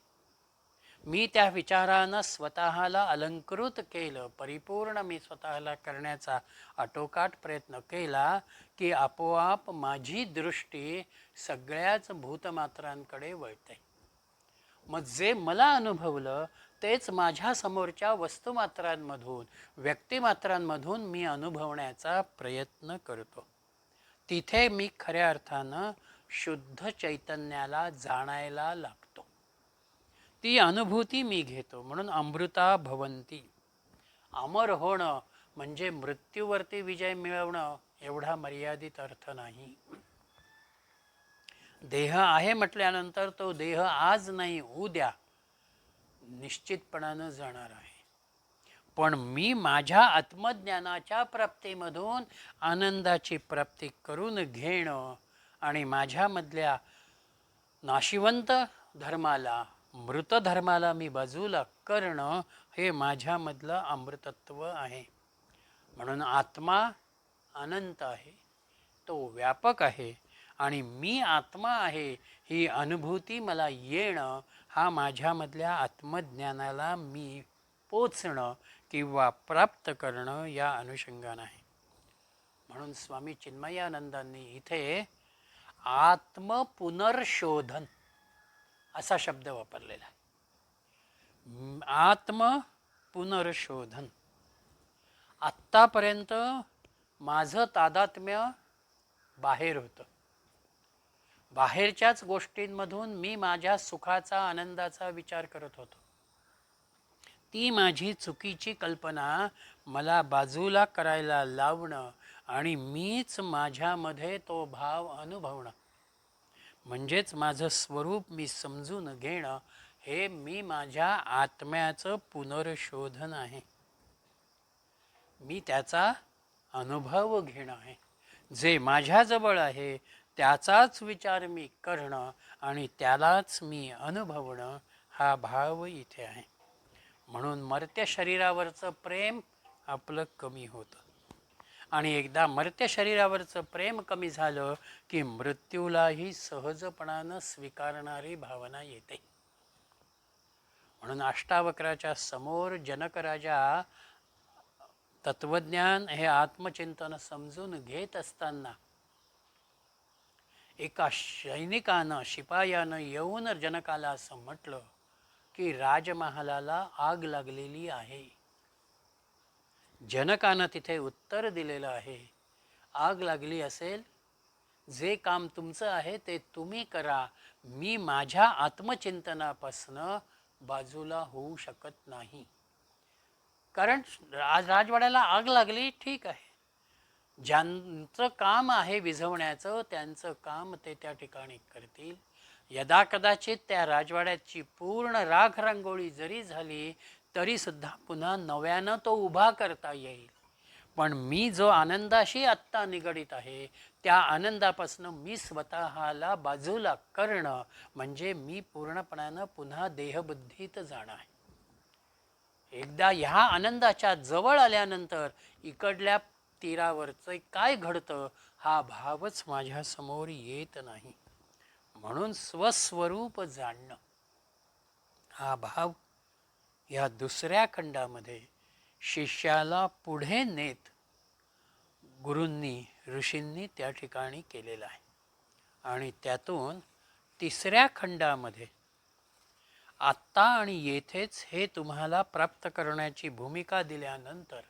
मी त्या विचारानं स्वतःला अलंकृत केलं, परिपूर्ण मी स्वतःला करण्याचा आटोकाट प्रयत्न केला, की आपोआप माझी दृष्टी सगळ्याच भूतमात्रांकडे वळते. मग जे मला अनुभवलं तेच माझ्या समोरच्या वस्तुमात्रांमधून, व्यक्तिमात्रांमधून मी अनुभवण्याचा प्रयत्न करतो. तिथे मी खऱ्या अर्थानं शुद्ध चैतन्याला जाणायला लागतो. ती अनुभूती मी घेतो. म्हणून अमृता भवंती. अमर होणं म्हणजे मृत्यूवरती विजय मिळवणं एवढा मर्यादित अर्थ नाही. देह आहे म्हटल्यानंतर तो देह आज नाही उद्या निश्चितपणानं जाणार आहे. पण मी माझ्या आत्मज्ञानाच्या प्राप्तीमधून आनंदाची प्राप्ती करून घेणं आणि माझ्यामधल्या नाशिवंत धर्माला, मृत धर्माला मी बाजूला करणं, हे माझ्यामधलं अमृतत्व आहे. म्हणून आत्मा अनंत आहे, तो व्यापक आहे, आणि मी आत्मा आहे ही अनुभूती मला येणं, हा माझ्यामधल्या आत्मज्ञानाला मी पोचणं किंवा प्राप्त करणं या अनुषंगानं आहे. म्हणून स्वामी चिन्मयानंदांनी इथे आत्मपुनर्शोधन असा शब्द वापरलेला आहे. आत्मपुनर्शोधन. आत्तापर्यंत माझं तादात्म्य बाहेर होतं. बाहेरच्याच गोष्टींमधून मी माझ्या सुखाचा, आनंदाचा विचार करत होतो. ती माझी चुकीची कल्पना मला बाजूला करायला लावणं आणि मीच माझ्यामध्ये तो भाव अनुभवणं, म्हणजेच माझं स्वरूप मी समजून घेणं, हे मी माझ्या आत्म्याचं पुनर्शोधन आहे. मी त्याचा अनुभव घेणं आहे. जे माझ्याजवळ आहे त्याचाच विचार मी करणं आणि त्यालाच मी अनुभवणं, हा भाव इथे आहे. म्हणून मर्त्य शरीरावरचं प्रेम आपलं कमी होतं. आणि एकदा मर्त्य शरीरावरचं प्रेम कमी झालं की मृत्यूलाही सहजपणानं स्वीकारणारी भावना येते. म्हणून अष्टावक्राच्या समोर जनक राजा तत्वज्ञान हे आत्मचिंतन समजून घेत असताना एका सैनिकानं, शिपायानं येऊन जनकाला असं म्हटलं की राजमहालाला आग लागलेली आहे. जनकानं तिथे उत्तर दिलेलं आहे, आग लागली असेल, जे काम तुमचं आहे ते तुम्ही करा, मी माझ्या आत्मचिंतनापासनं बाजूला होऊ शकत नाही. कारण राजवाड्याला आग लागली, ठीक आहे, ज्यांचं काम आहे विझवण्याचं त्यांचं काम ते त्या ठिकाणी करतील. यदा कदाचित त्या राजवाड्याची पूर्ण राख रांगोळी जरी झाली तरीसुद्धा पुन्हा नव्यानं तो उभा करता येईल. पण मी जो आनंदाशी आत्ता निगडीत आहे त्या आनंदापासून मी स्वतःला बाजूला करणं म्हणजे मी पूर्णपणानं पुन्हा देहबुद्धीत जाणं आहे. एकदा ह्या आनंदाच्या जवळ आल्यानंतर इकडल्या तीरावरचं काय घडतं हा भावच माझ्यासमोर येत नाही. म्हणून स्वस्वरूप जाणणं हा भाव या दुसऱ्या खंडामध्ये शिष्याला पुढे नेत गुरूंनी, ऋषींनी त्या ठिकाणी केलेला आहे. आणि त्यातून तिसऱ्या खंडामध्ये आत्ता आणि येथेच हे तुम्हाला प्राप्त करण्याची भूमिका दिल्यानंतर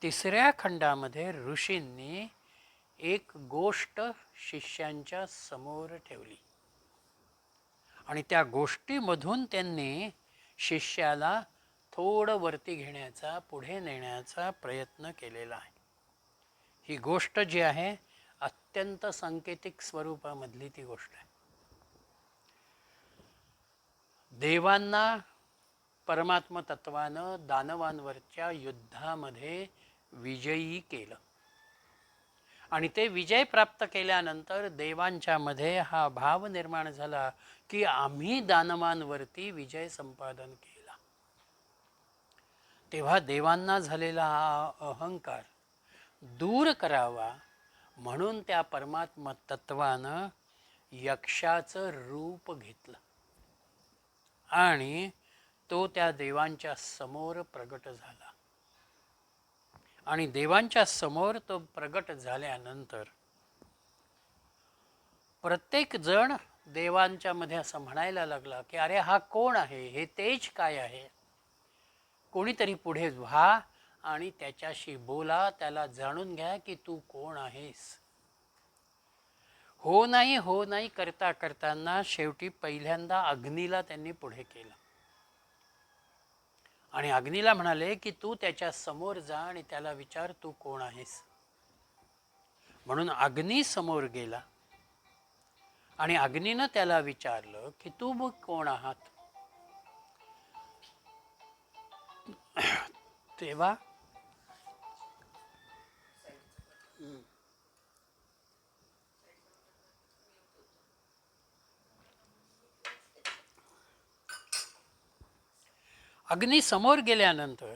तिसऱ्या खंडामध्ये ऋषींनी एक गोष्ट शिष्यांच्या समोर ठेवली आणि त्या गोष्टीमधून त्यांनी शिष्याला थोडं वरती घेण्याचा, पुढे नेण्याचा प्रयत्न केलेला आहे. ही गोष्ट जी आहे अत्यंत सांकेतिक स्वरूपामधली ती गोष्ट आहे. देवांना परमात्म तत्वानं दानवांवरच्या युद्धामध्ये विजयी केलं आणि ते विजय प्राप्त केल्यानंतर देवांच्या मध्ये हा भाव निर्माण झाला की आम्ही दानवांवरती विजय संपादन केला. तेव्हा देवांना झालेला हा अहंकार दूर करावा म्हणून त्या परमात्म तत्वानं यक्षाचं रूप घेतलं आणि तो त्या देवांच्या समोर प्रगट झाला. आणि देवांच्या समोर तो प्रगट झाल्यानंतर प्रत्येक जण देवांच्या मध्ये असं म्हणायला लागला की अरे हा कोण आहे, हे तेज काय आहे, कोणीतरी पुढे व्हा आणि त्याच्याशी बोला, त्याला जाणून घ्या की तू कोण आहेस. हो नाही करता करताना शेवटी पहिल्यांदा अग्नीला त्यांनी पुढे केलं आणि अग्नीला म्हणाले की तू त्याच्या समोर जा आणि त्याला विचार तू कोण आहेस. म्हणून अग्नी समोर गेला आणि अग्नीनं त्याला विचारलं की तू मग कोण आहात. तेव्हा अग्नी समोर गेल्यानंतर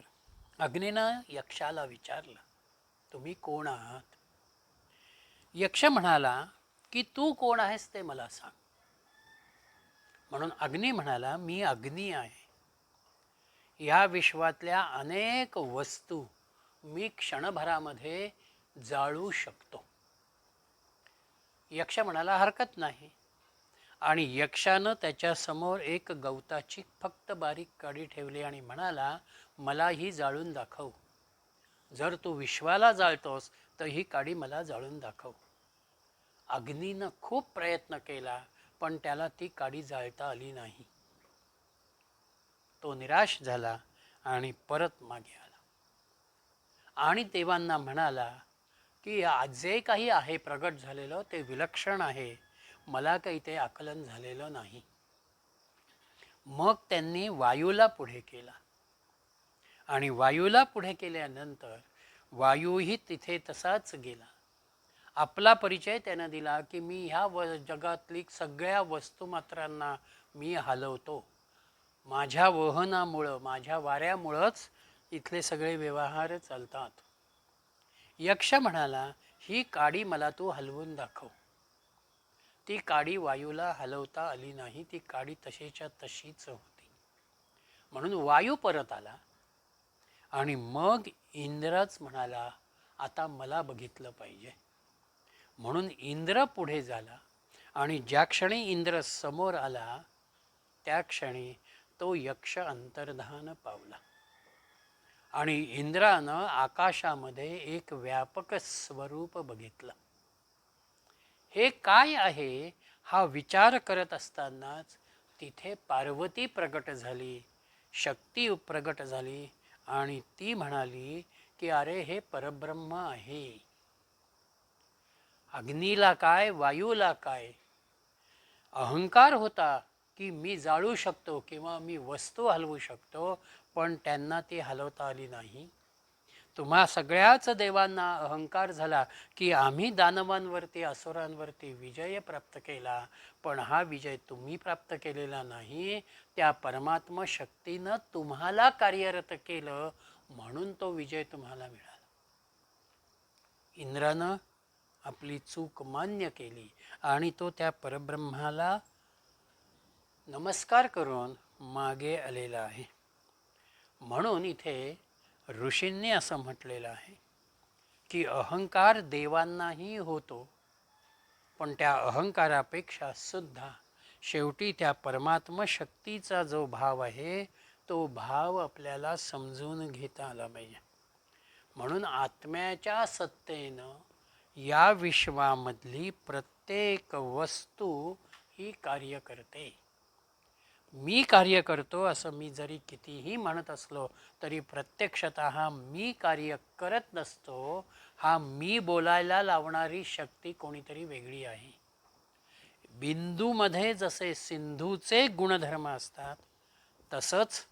अग्नीनं यक्षाला विचारलं तुम्ही कोण आहात. यक्ष म्हणाला की तू कोण आहेस ते मला सांग. म्हणून अग्नी म्हणाला मी अग्नी आहे. या विश्वातल्या अनेक वस्तू मी क्षणभरामध्ये जाळू शकतो. यक्ष म्हणाला हरकत नाही. आणि यक्षानं त्याच्यासमोर एक गवताची फक्त बारीक काडी ठेवली आणि म्हणाला मला ही जाळून दाखव. जर तू विश्वाला जाळतोस तर ही काडी मला जाळून दाखव. अग्नीनं खूप प्रयत्न केला पण त्याला ती काडी जाळता आली नाही. तो निराश झाला आणि परत मागे आला आणि देवांना म्हणाला की जे काही आहे प्रगट झालेलं ते विलक्षण आहे, मला काही ते आकलन झालेलं नाही. मग त्यांनी वायूला पुढे केला आणि वायूला पुढे केल्यानंतर वायूही तिथे तसाच गेला. आपला परिचय त्यानं दिला की मी ह्या जगातली सगळ्या वस्तुमात्रांना मी हलवतो. माझ्या वहनामुळं, माझ्या वाऱ्यामुळंच इथले सगळे व्यवहार चालतात. यक्ष म्हणाला ही काडी मला तू हलवून दाखव. ती काडी वायूला हलवता आली नाही, ती काडी तशीच्या तशीच होती. म्हणून वायू परत आला आणि मग इंद्रच म्हणाला आता मला बघितलं पाहिजे. म्हणून इंद्र पुढे झाला आणि ज्या क्षणी इंद्र समोर आला त्या क्षणी तो यक्ष अंतर्धान पावला आणि इंद्रानं आकाशामध्ये एक व्यापक स्वरूप बघितलं. हे काय आहे हा विचार करत असतानाच तिथे पार्वती प्रगट झाली, शक्ती प्रगट झाली आणि ती म्हणाली की अरे हे परब्रह्म आहे. अग्नीला काय, वायूला काय, अहंकार होता की मी जाळू शकतो किंवा मी वस्तू हलवू शकतो, पण त्यांना ती हलवता आली नाही. तुम्हा सगळ्याच देवांना अहंकार झाला की आम्ही दानवांवरती, असुरांवरती विजय प्राप्त केला, पण हा विजय तुम्ही प्राप्त केलेला नाही, त्या परमात्म शक्तीनं तुम्हाला कार्यरत केलं म्हणून तो विजय तुम्हाला मिळाला. इंद्रानं आपली चूक मान्य केली आणि तो त्या परब्रह्माला नमस्कार करून मागे आलेला आहे. म्हणून इथे ऋषींनी असं म्हटलेलं आहे की अहंकार देवांनाही होतो, पण त्या अहंकारापेक्षा सुद्धा शेवटी त्या परमात्म शक्तीचा जो भाव आहे तो भाव आपल्याला समजून घेता आला पाहिजे. म्हणून आत्म्याच्या सत्तेनं या विश्वामधली प्रत्येक वस्तू ही कार्य करते. मी कार्य करतो असं मी जरी कितीही म्हणत असलो तरी प्रत्यक्षतः मी कार्य करत नसतो. हा मी बोलायला लावणारी शक्ती कोणीतरी वेगळी आहे. बिंदूमध्ये जसे सिंधूचे गुणधर्म असतात तसंच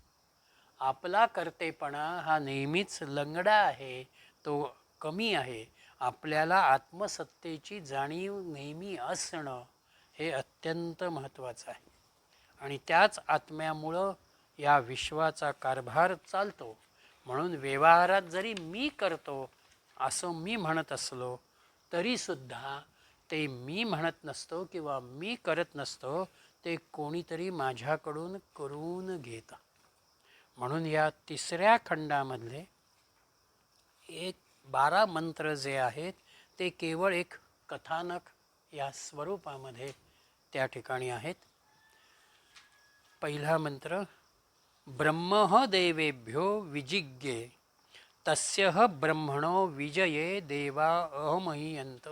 आपला कर्तेपणा हा नेहमीच लंगडा आहे, तो कमी आहे. आपल्याला आत्मसत्तेची जाणीव नेहमी असणं हे अत्यंत महत्त्वाचं आहे. आणि त्याच आत्म्यामुळं या विश्वाचा कारभार चालतो. म्हणून व्यवहारात जरी मी करतो असं मी म्हणत असलो तरीसुद्धा ते मी म्हणत नसतो किंवा मी करत नसतो, ते कोणीतरी माझ्याकडून करून घेतं. म्हणून या तिसऱ्या खंडामधले एक 12 मंत्र जे आहेत ते केवळ एक कथानक या स्वरूपामध्ये त्या ठिकाणी आहेत. पहिला मंत्र, ब्रह्म देवेभ्यो विजिज्ञे तस्य ब्रह्मणो विजये देवा अहमहीयन्त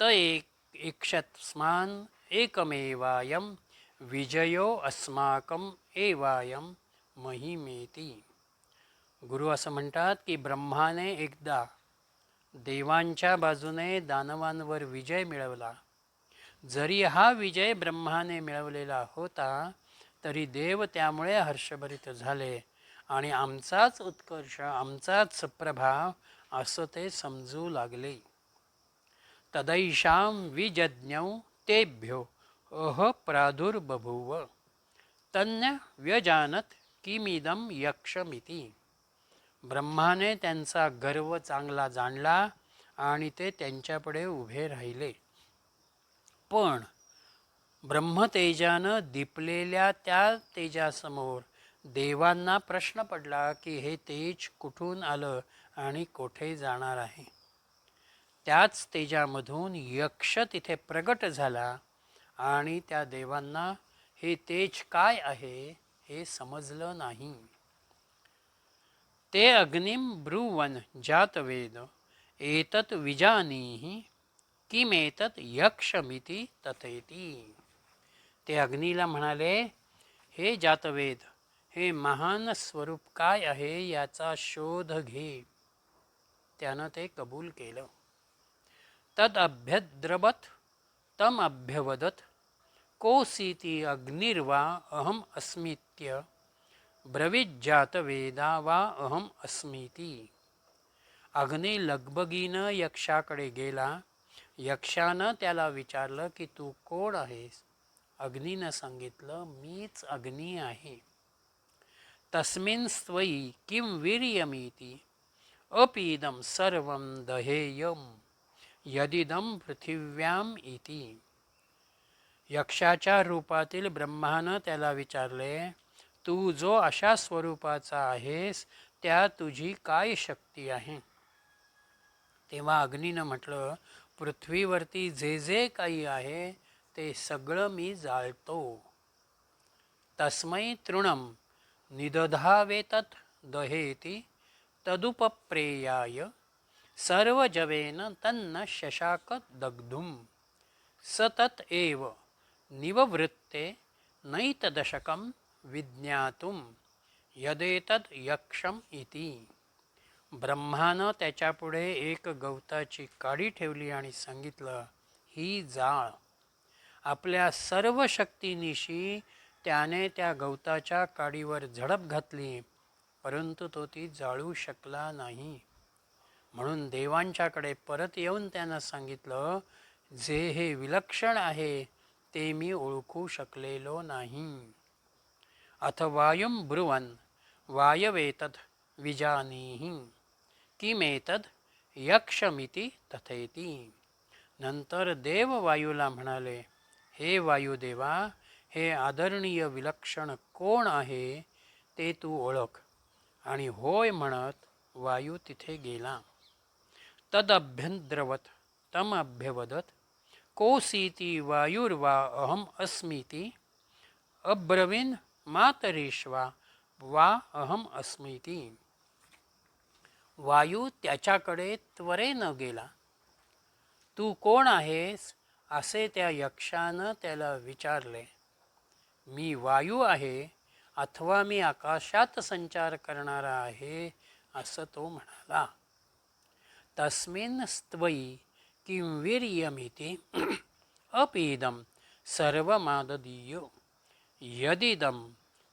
त एकशतस्मान् एकमेवायं विजयो अस्माकं एवायं महिमेती. गुरु असं म्हणतात की ब्रह्माने एकदा देवांच्या बाजूने दानवांवर विजय मिळवला. जरी हा विजय ब्रह्माने मिळवलेला होता तरी देव त्यामुळे हर्षभरित झाले आणि आमचाच उत्कर्ष, आमचाच प्रभाव असं ते समजू लागले. तदैषां विजज्ञौ तेभ्यो प्रादुर्बभूव तन्य व्यजानत किमिदं यक्षमिती. ब्रह्माने त्यांचा गर्व चांगला जाणला आणि ते त्यांच्यापुढे उभे राहिले. पण ब्रह्मतेजानं दीपलेल्या त्या तेजासमोर देवांना प्रश्न पडला की हे तेज कुठून आलं आणि कोठे जाणार आहे. त्याच तेजामधून यक्ष तिथे प्रगट झाला आणि त्या देवांना हे तेज काय आहे हे समजलं नाही. ते अग्निम ब्रुवन जातवेद एतत विजानीहि किमेतत यक्षमिति तथेती. ते अग्नीला म्हणाले, हे जातवेद, हे महान स्वरूप काय आहे याचा शोध घे. त्यानं ते कबूल केलं. तद अभ्यद्रवत तम अभ्यवदत कोसीति अग्निर्वा अहम अस्मीत्य ब्रवीज्जातवेदा वा अहम अस्मीती. अग्नी लगबगीनं यक्षाकडे गेला. यक्षानं त्याला विचारलं की तू कोण आहेस. अग्नीनं सांगितलं, मीच अग्नी आहे. तस्मिन् स्त्वयि किं वीर्यमिति अपीदं सर्वं दहेयं यदिदं पृथिव्याम इति. यक्षाच्या रूपातील ब्रह्मानं त्याला विचारले, तू जो अशा स्वरूपाचा आहेस त्या तुझी काय शक्ती आहे. तेव्हा अग्नीनं म्हटलं, पृथ्वीवरती जे जे काही आहे ते सगळं मी जाळतो. तस्मै तृणं निदधावेतत् दहेति तदुपप्रेयाय सर्वजवेन तन्न शशाक दग्धुं स तत् एव निववृत्ते नैतदशकं विज्ञातुं यदेतद् यक्षम इति. ब्रह्मानं त्याच्यापुढे एक गवताची काडी ठेवली आणि सांगितलं, ही जाळ. आपल्या सर्व शक्तीनिशी त्याने त्या गवताच्या काडीवर झडप घातली, परंतु तो ती जाळू शकला नाही. म्हणून देवांच्याकडे परत येऊन त्यानं सांगितलं, जे हे विलक्षण आहे ते मी ओळखू शकलेलो नाही. अथ वायुं ब्रुवन् वायवेतद् विजानीहि किमेतद् यक्षमिति तथेती. नंतर देव वायूला म्हणाले, हे वायुदेवा, हे आदरणीय विलक्षण कोण आहे ते तू ओळख. आणि होय म्हणत वायू तिथे गेला. तदभ्यद्रवत तम अभ्यवदत कोसीति वायुर्वा अहम अस्मीति अब्रवीन मातरीश्वा वा अहम अस्मीति. वायू त्याच्याकडे त्वरेनं गेला. तू कोण आहेस असे त्या यक्षानं त्याला विचारले. मी वायू आहे अथवा मी आकाशात संचार करणारा आहे असं तो म्हणाला. तस्मिन् स्त्वयि किं वीर्यमिति अपेदं सर्वमाददीय यदिदं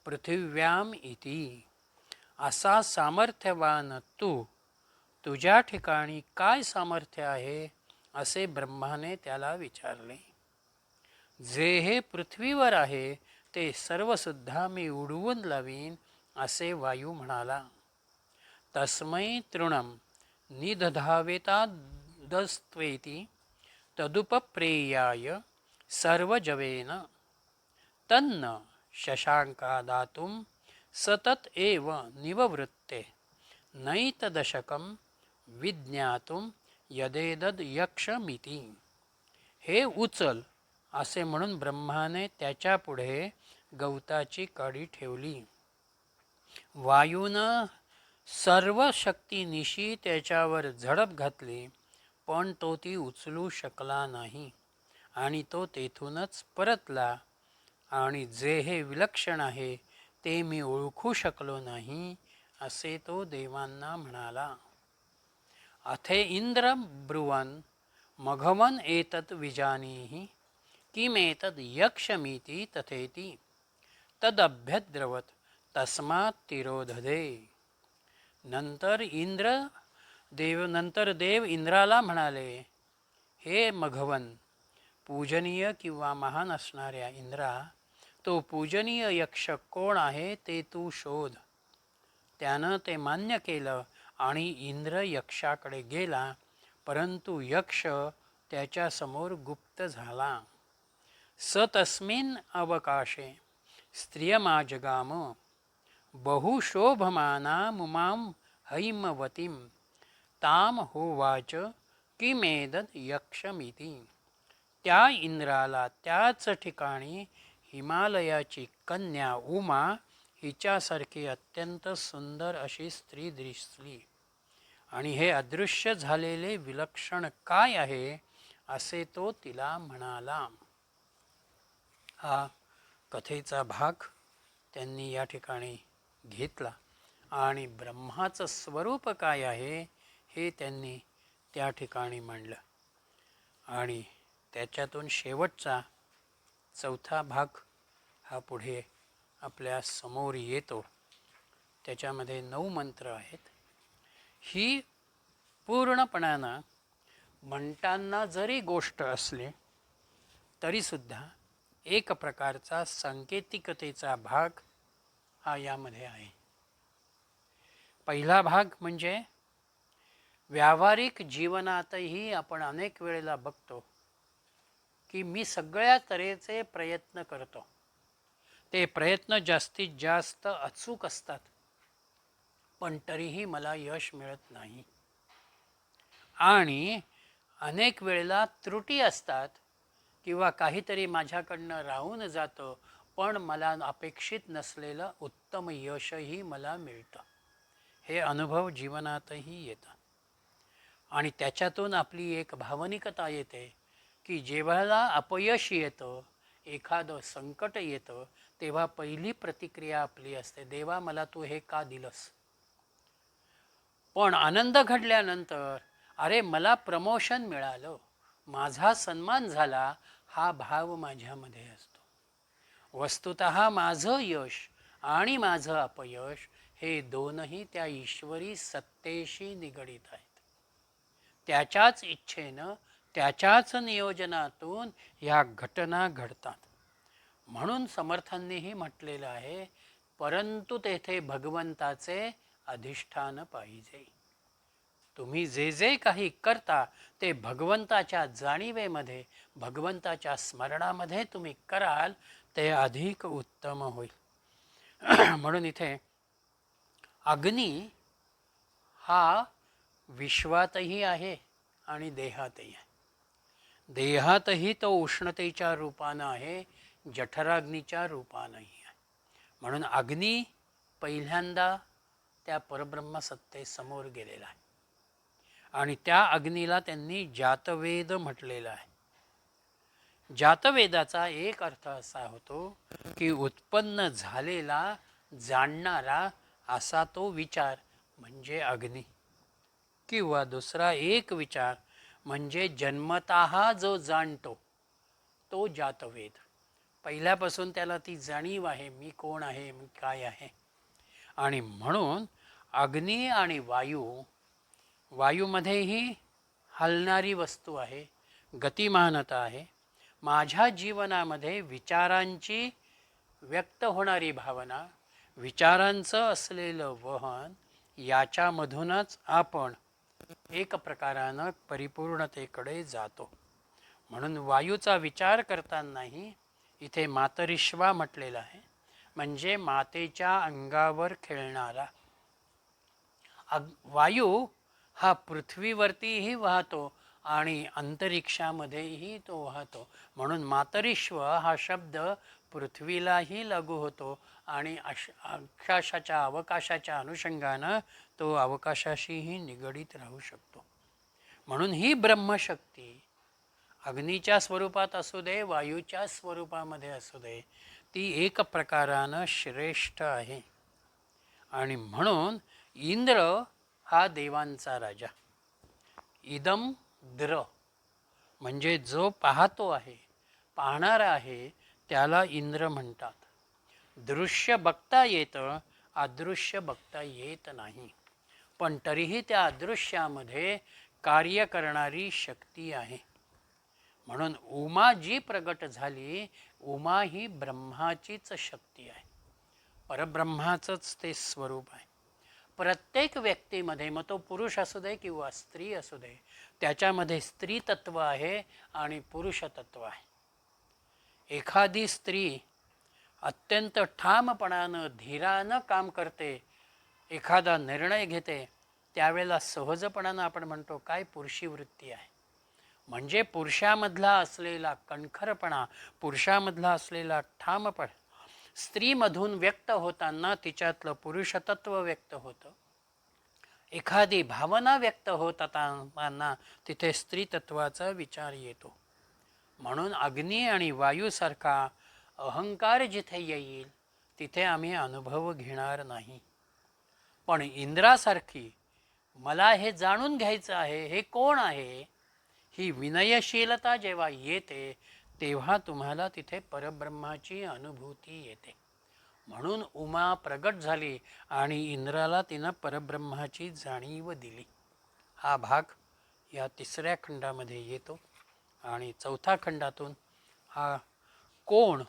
पृथिव्याम इति. असा सामर्थ्यवान तू, तुझ्या ठिकाणी काय सामर्थ्य आहे असे ब्रह्माने त्याला विचारले. जे हे पृथ्वीवर आहे ते सर्वसुद्धा मी उडवून लावीन असे वायू म्हणाला. तस्मै तृणं निदधावेतादस्त्वेति तदुपप्रेयाय सर्वजवेन तन्न शशांका दातुं सतत एव निववृत्ते नैतदशकं विज्ञातुं यदेदद यक्षमिति. हे उचल असे म्हणून ब्रह्माने त्याच्या पुढे गवताची काडी ठेवली. वायूनं सर्व शक्तीनिशी त्याच्यावर झडप घातली, पण तो ती उचलू शकला नाही आणि तो तेथूनच परतला. आणि जे हे विलक्षण आहे ते मी ओळखू शकलो नाही असे तो देवांना म्हणाला. अथे इंद्र ब्रुवन् मघवन् एतत् विजानीहि किमेतद् यक्षमिति तथेति तदभ्यद्रवत् तस्मात् तिरोधदे. नंतर देव इंद्राला म्हणाले, हे मघवन, पूजनीय किंवा महान असणाऱ्या इंद्रा, तो पूजनीय यक्ष कोण आहे ते तू शोध. त्यानं ते मान्य केलं आणि इंद्र यक्षाकडे गेला, परंतु यक्ष त्याच्यासमोर गुप्त झाला. स तस्मिन् अवकाशे स्त्रियमाजगाम बहुशोभमानामुमां हैमवतीं ताम होवाच किमेदद् यक्षमिति. त्या इंद्राला त्याच ठिकाणी हिमालयाची कन्या उमा हिच्यासारखी अत्यंत सुंदर अशी स्त्री दिसली आणि हे अदृश्य झालेले विलक्षण काय आहे असे तो तिला म्हणाला. हा कथेचा भाग त्यांनी या ठिकाणी घेतला आणि ब्रह्माचं स्वरूप काय आहे हे त्यांनी त्या ठिकाणी मांडलं. आणि त्याच्यातून शेवटचा चौथा भाग हा पुढे आपल्या समोर येतो. त्याच्यामध्ये 9 मंत्र आहेत. ही पूर्णपणानं म्हणताना जरी गोष्ट असली तरीसुद्धा एक प्रकारचा सांकेतिकतेचा भाग हा यामध्ये आहे. पहिला भाग म्हणजे व्यावहारिक जीवनातही आपण अनेक वेळेला बघतो की मी सगळ्या तऱ्हेचे प्रयत्न करतो. ते प्रयत्न जास्तीत जास्त अचूक असतात, पण तरीही मला यश मिळत नाही. आणि अनेक वेळेला त्रुटी असतात किंवा काहीतरी माझ्याकडनं राहून जातं, पण मला अपेक्षित नसलेलं उत्तम यशही मला मिळतं. हे अनुभव जीवनातही येतात. आणि त्याच्यातून आपली एक भावनिकता येते की जेव्हा अपयश येतं, एखादं संकट येतं, तेव्हा पहिली प्रतिक्रिया आपली असते, देवा मला तू हे का दिलंस. पण आनंद घडल्यानंतर अरे मला प्रमोशन मिळालं, माझा सन्मान झाला, हा भाव माझ्यामध्ये असतो. वस्तुतः माझं यश आणि माझं अपयश हे दोनही त्या ईश्वरी सत्तेशी निगडीत आहेत. त्याच्याच इच्छेनं, त्याच्याच नियोजनातून ह्या घटना घडतात. म्हणून समर्थांनीही म्हटलेलं आहे, परंतु तेथे भगवंताचे अधिष्ठान पाहिजे. तुम्ही जे जे काही करता ते भगवंताच्या जाणीवेमध्ये, भगवंताच्या स्मरणामध्ये तुम्ही कराल ते अधिक उत्तम होईल. म्हणून इथे अग्नी हा विश्वातही आहे आणि देहातही आहे. देहातही तो उष्णतेच्या रूपानं आहे, जठराग्नीच्या रूपानंही आहे. म्हणून अग्नी पहिल्यांदा त्या परब्रह्मसत्तेसमोर गेलेला आहे आणि त्या अग्नीला त्यांनी जातवेद म्हटलेलं आहे. जातवेदाचा एक अर्थ असा होतो की उत्पन्न झालेला जाणणारा असा तो विचार म्हणजे अग्नी, किंवा दुसरा एक विचार म्हणजे जन्मतः जो जाणतो तो जातवेद. पहिल्यापासून त्याला ती जाणीव आहे, मी कोण आहे, मी काय आहे. आणि म्हणून अग्नी आणि वायूमध्येही हलणारी वस्तू आहे, गतिमानता आहे. माझ्या जीवनामध्ये विचारांची व्यक्त होणारी भावना, विचारांचं असलेलं वहन, याच्यामधूनच आपण एक प्रकारानं परिपूर्णतेकडे जातो. म्हणून वायूचा विचार करतानाही इथे मातरिश्वा म्हटलेला आहे, म्हणजे मातेच्या अंगावर खेळणारा. वायू हा पृथ्वीवरतीही वाहतो आणि अंतरिक्षामध्येही तो वाहतो. म्हणून मातरिश्व हा शब्द पृथ्वीलाही लागू होतो आणि अवकाशाच्या अनुषंगानं तो अवकाशाशीही निगडीत राहू शकतो. म्हणून ही ब्रह्मशक्ती अग्नीच्या स्वरूपात असू दे, वायूच्या स्वरूपामध्ये असू दे, ती एक प्रकारानं श्रेष्ठ आहे. आणि म्हणून इंद्र हा देवांचा राजा. इदम द्र म्हणजे जो पाहतो आहे, पाहणारा आहे, त्याला इंद्र म्हणतात. दृश्य बघता येतं, अदृश्य बघता येत नाही, पण तरीही त्या अदृश्यामध्ये कार्य करणारी शक्ती आहे. म्हणून उमा जी प्रगट झाली, उमा ही ब्रह्माचीच शक्ती आहे, परब्रह्माचंच ते स्वरूप आहे. प्रत्येक व्यक्तीमध्ये, मग तो पुरुष असू दे किंवा स्त्री असू दे, त्याच्यामध्ये स्त्री तत्व आहे आणि पुरुष तत्व आहे. एखादी स्त्री अत्यंत ठामपणानं धीरानं काम करते, एखादा निर्णय घेते, त्यावेळेला सहजपणानं आपण म्हणतो काय पुरुषी वृत्ती आहे. म्हणजे पुरुषामधला असलेला कणखरपणा, पुरुषामधला असलेला ठामपणा स्त्रीमधून व्यक्त होताना तिच्यातलं पुरुषतत्व व्यक्त होतं. एखादी भावना व्यक्त होत असताना तिथे स्त्रीतत्वाचा विचार येतो. म्हणून अग्नी आणि वायूसारखा अहंकार जिथे येईल तिथे आम्ही अनुभव घेणार नाही. पण इंद्रासारखी मला हे जाणून घ्यायचं आहे, हे कोण आहे, ही विनयशीलता जेव्हा येते तेव्हा तुम्हाला तिथे परब्रह्माची अनुभूती येते. म्हणून उमा प्रगट झाली आणि इंद्राला तिनं परब्रह्माची जाणीव दिली. हा भाग या 3ऱ्या खंडामध्ये येतो. आणि 4थ्या खंडातून हा कोण,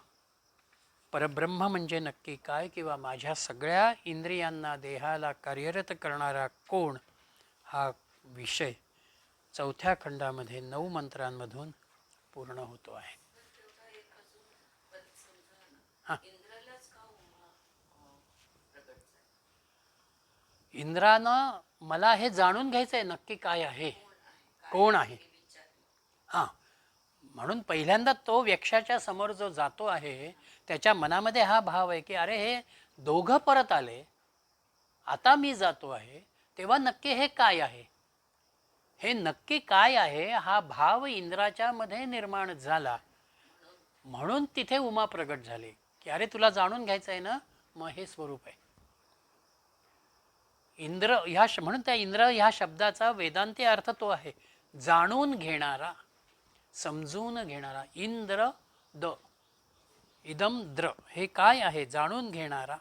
परब्रह्म म्हणजे नक्की काय, किंवा माझ्या सगळ्या इंद्रियांना, देहाला कार्यरत करणारा कोण, हा विषय 4थ्या खंडामध्ये 9 मंत्रांमधून पूर्ण होतो आहे. हां, इंद्रानं मला हे जाणून घ्यायचं आहे नक्की काय आहे, कोण आहे. हां, म्हणून पहिल्यांदा तो यक्षाच्या समोर जो जातो आहे त्याच्या मनामध्ये हा भाव आहे की अरे हे दोघं परत आले, आता मी जातो आहे, तेव्हा नक्की हे काय आहे, हे नक्की काय आहे, हा भाव इंद्राच्या मध्ये निर्माण झाला. म्हणून तिथे उमा प्रगट झाली की अरे तुला जाणून घ्यायचं आहे ना, मग हे स्वरूप आहे इंद्र. म्हणून त्या इंद्र ह्या शब्दाचा वेदांती अर्थ तो आहे जाणून घेणारा, समजून घेणारा. इंद्र द इदम द्र हे काय आहे, जाणून घेणारा.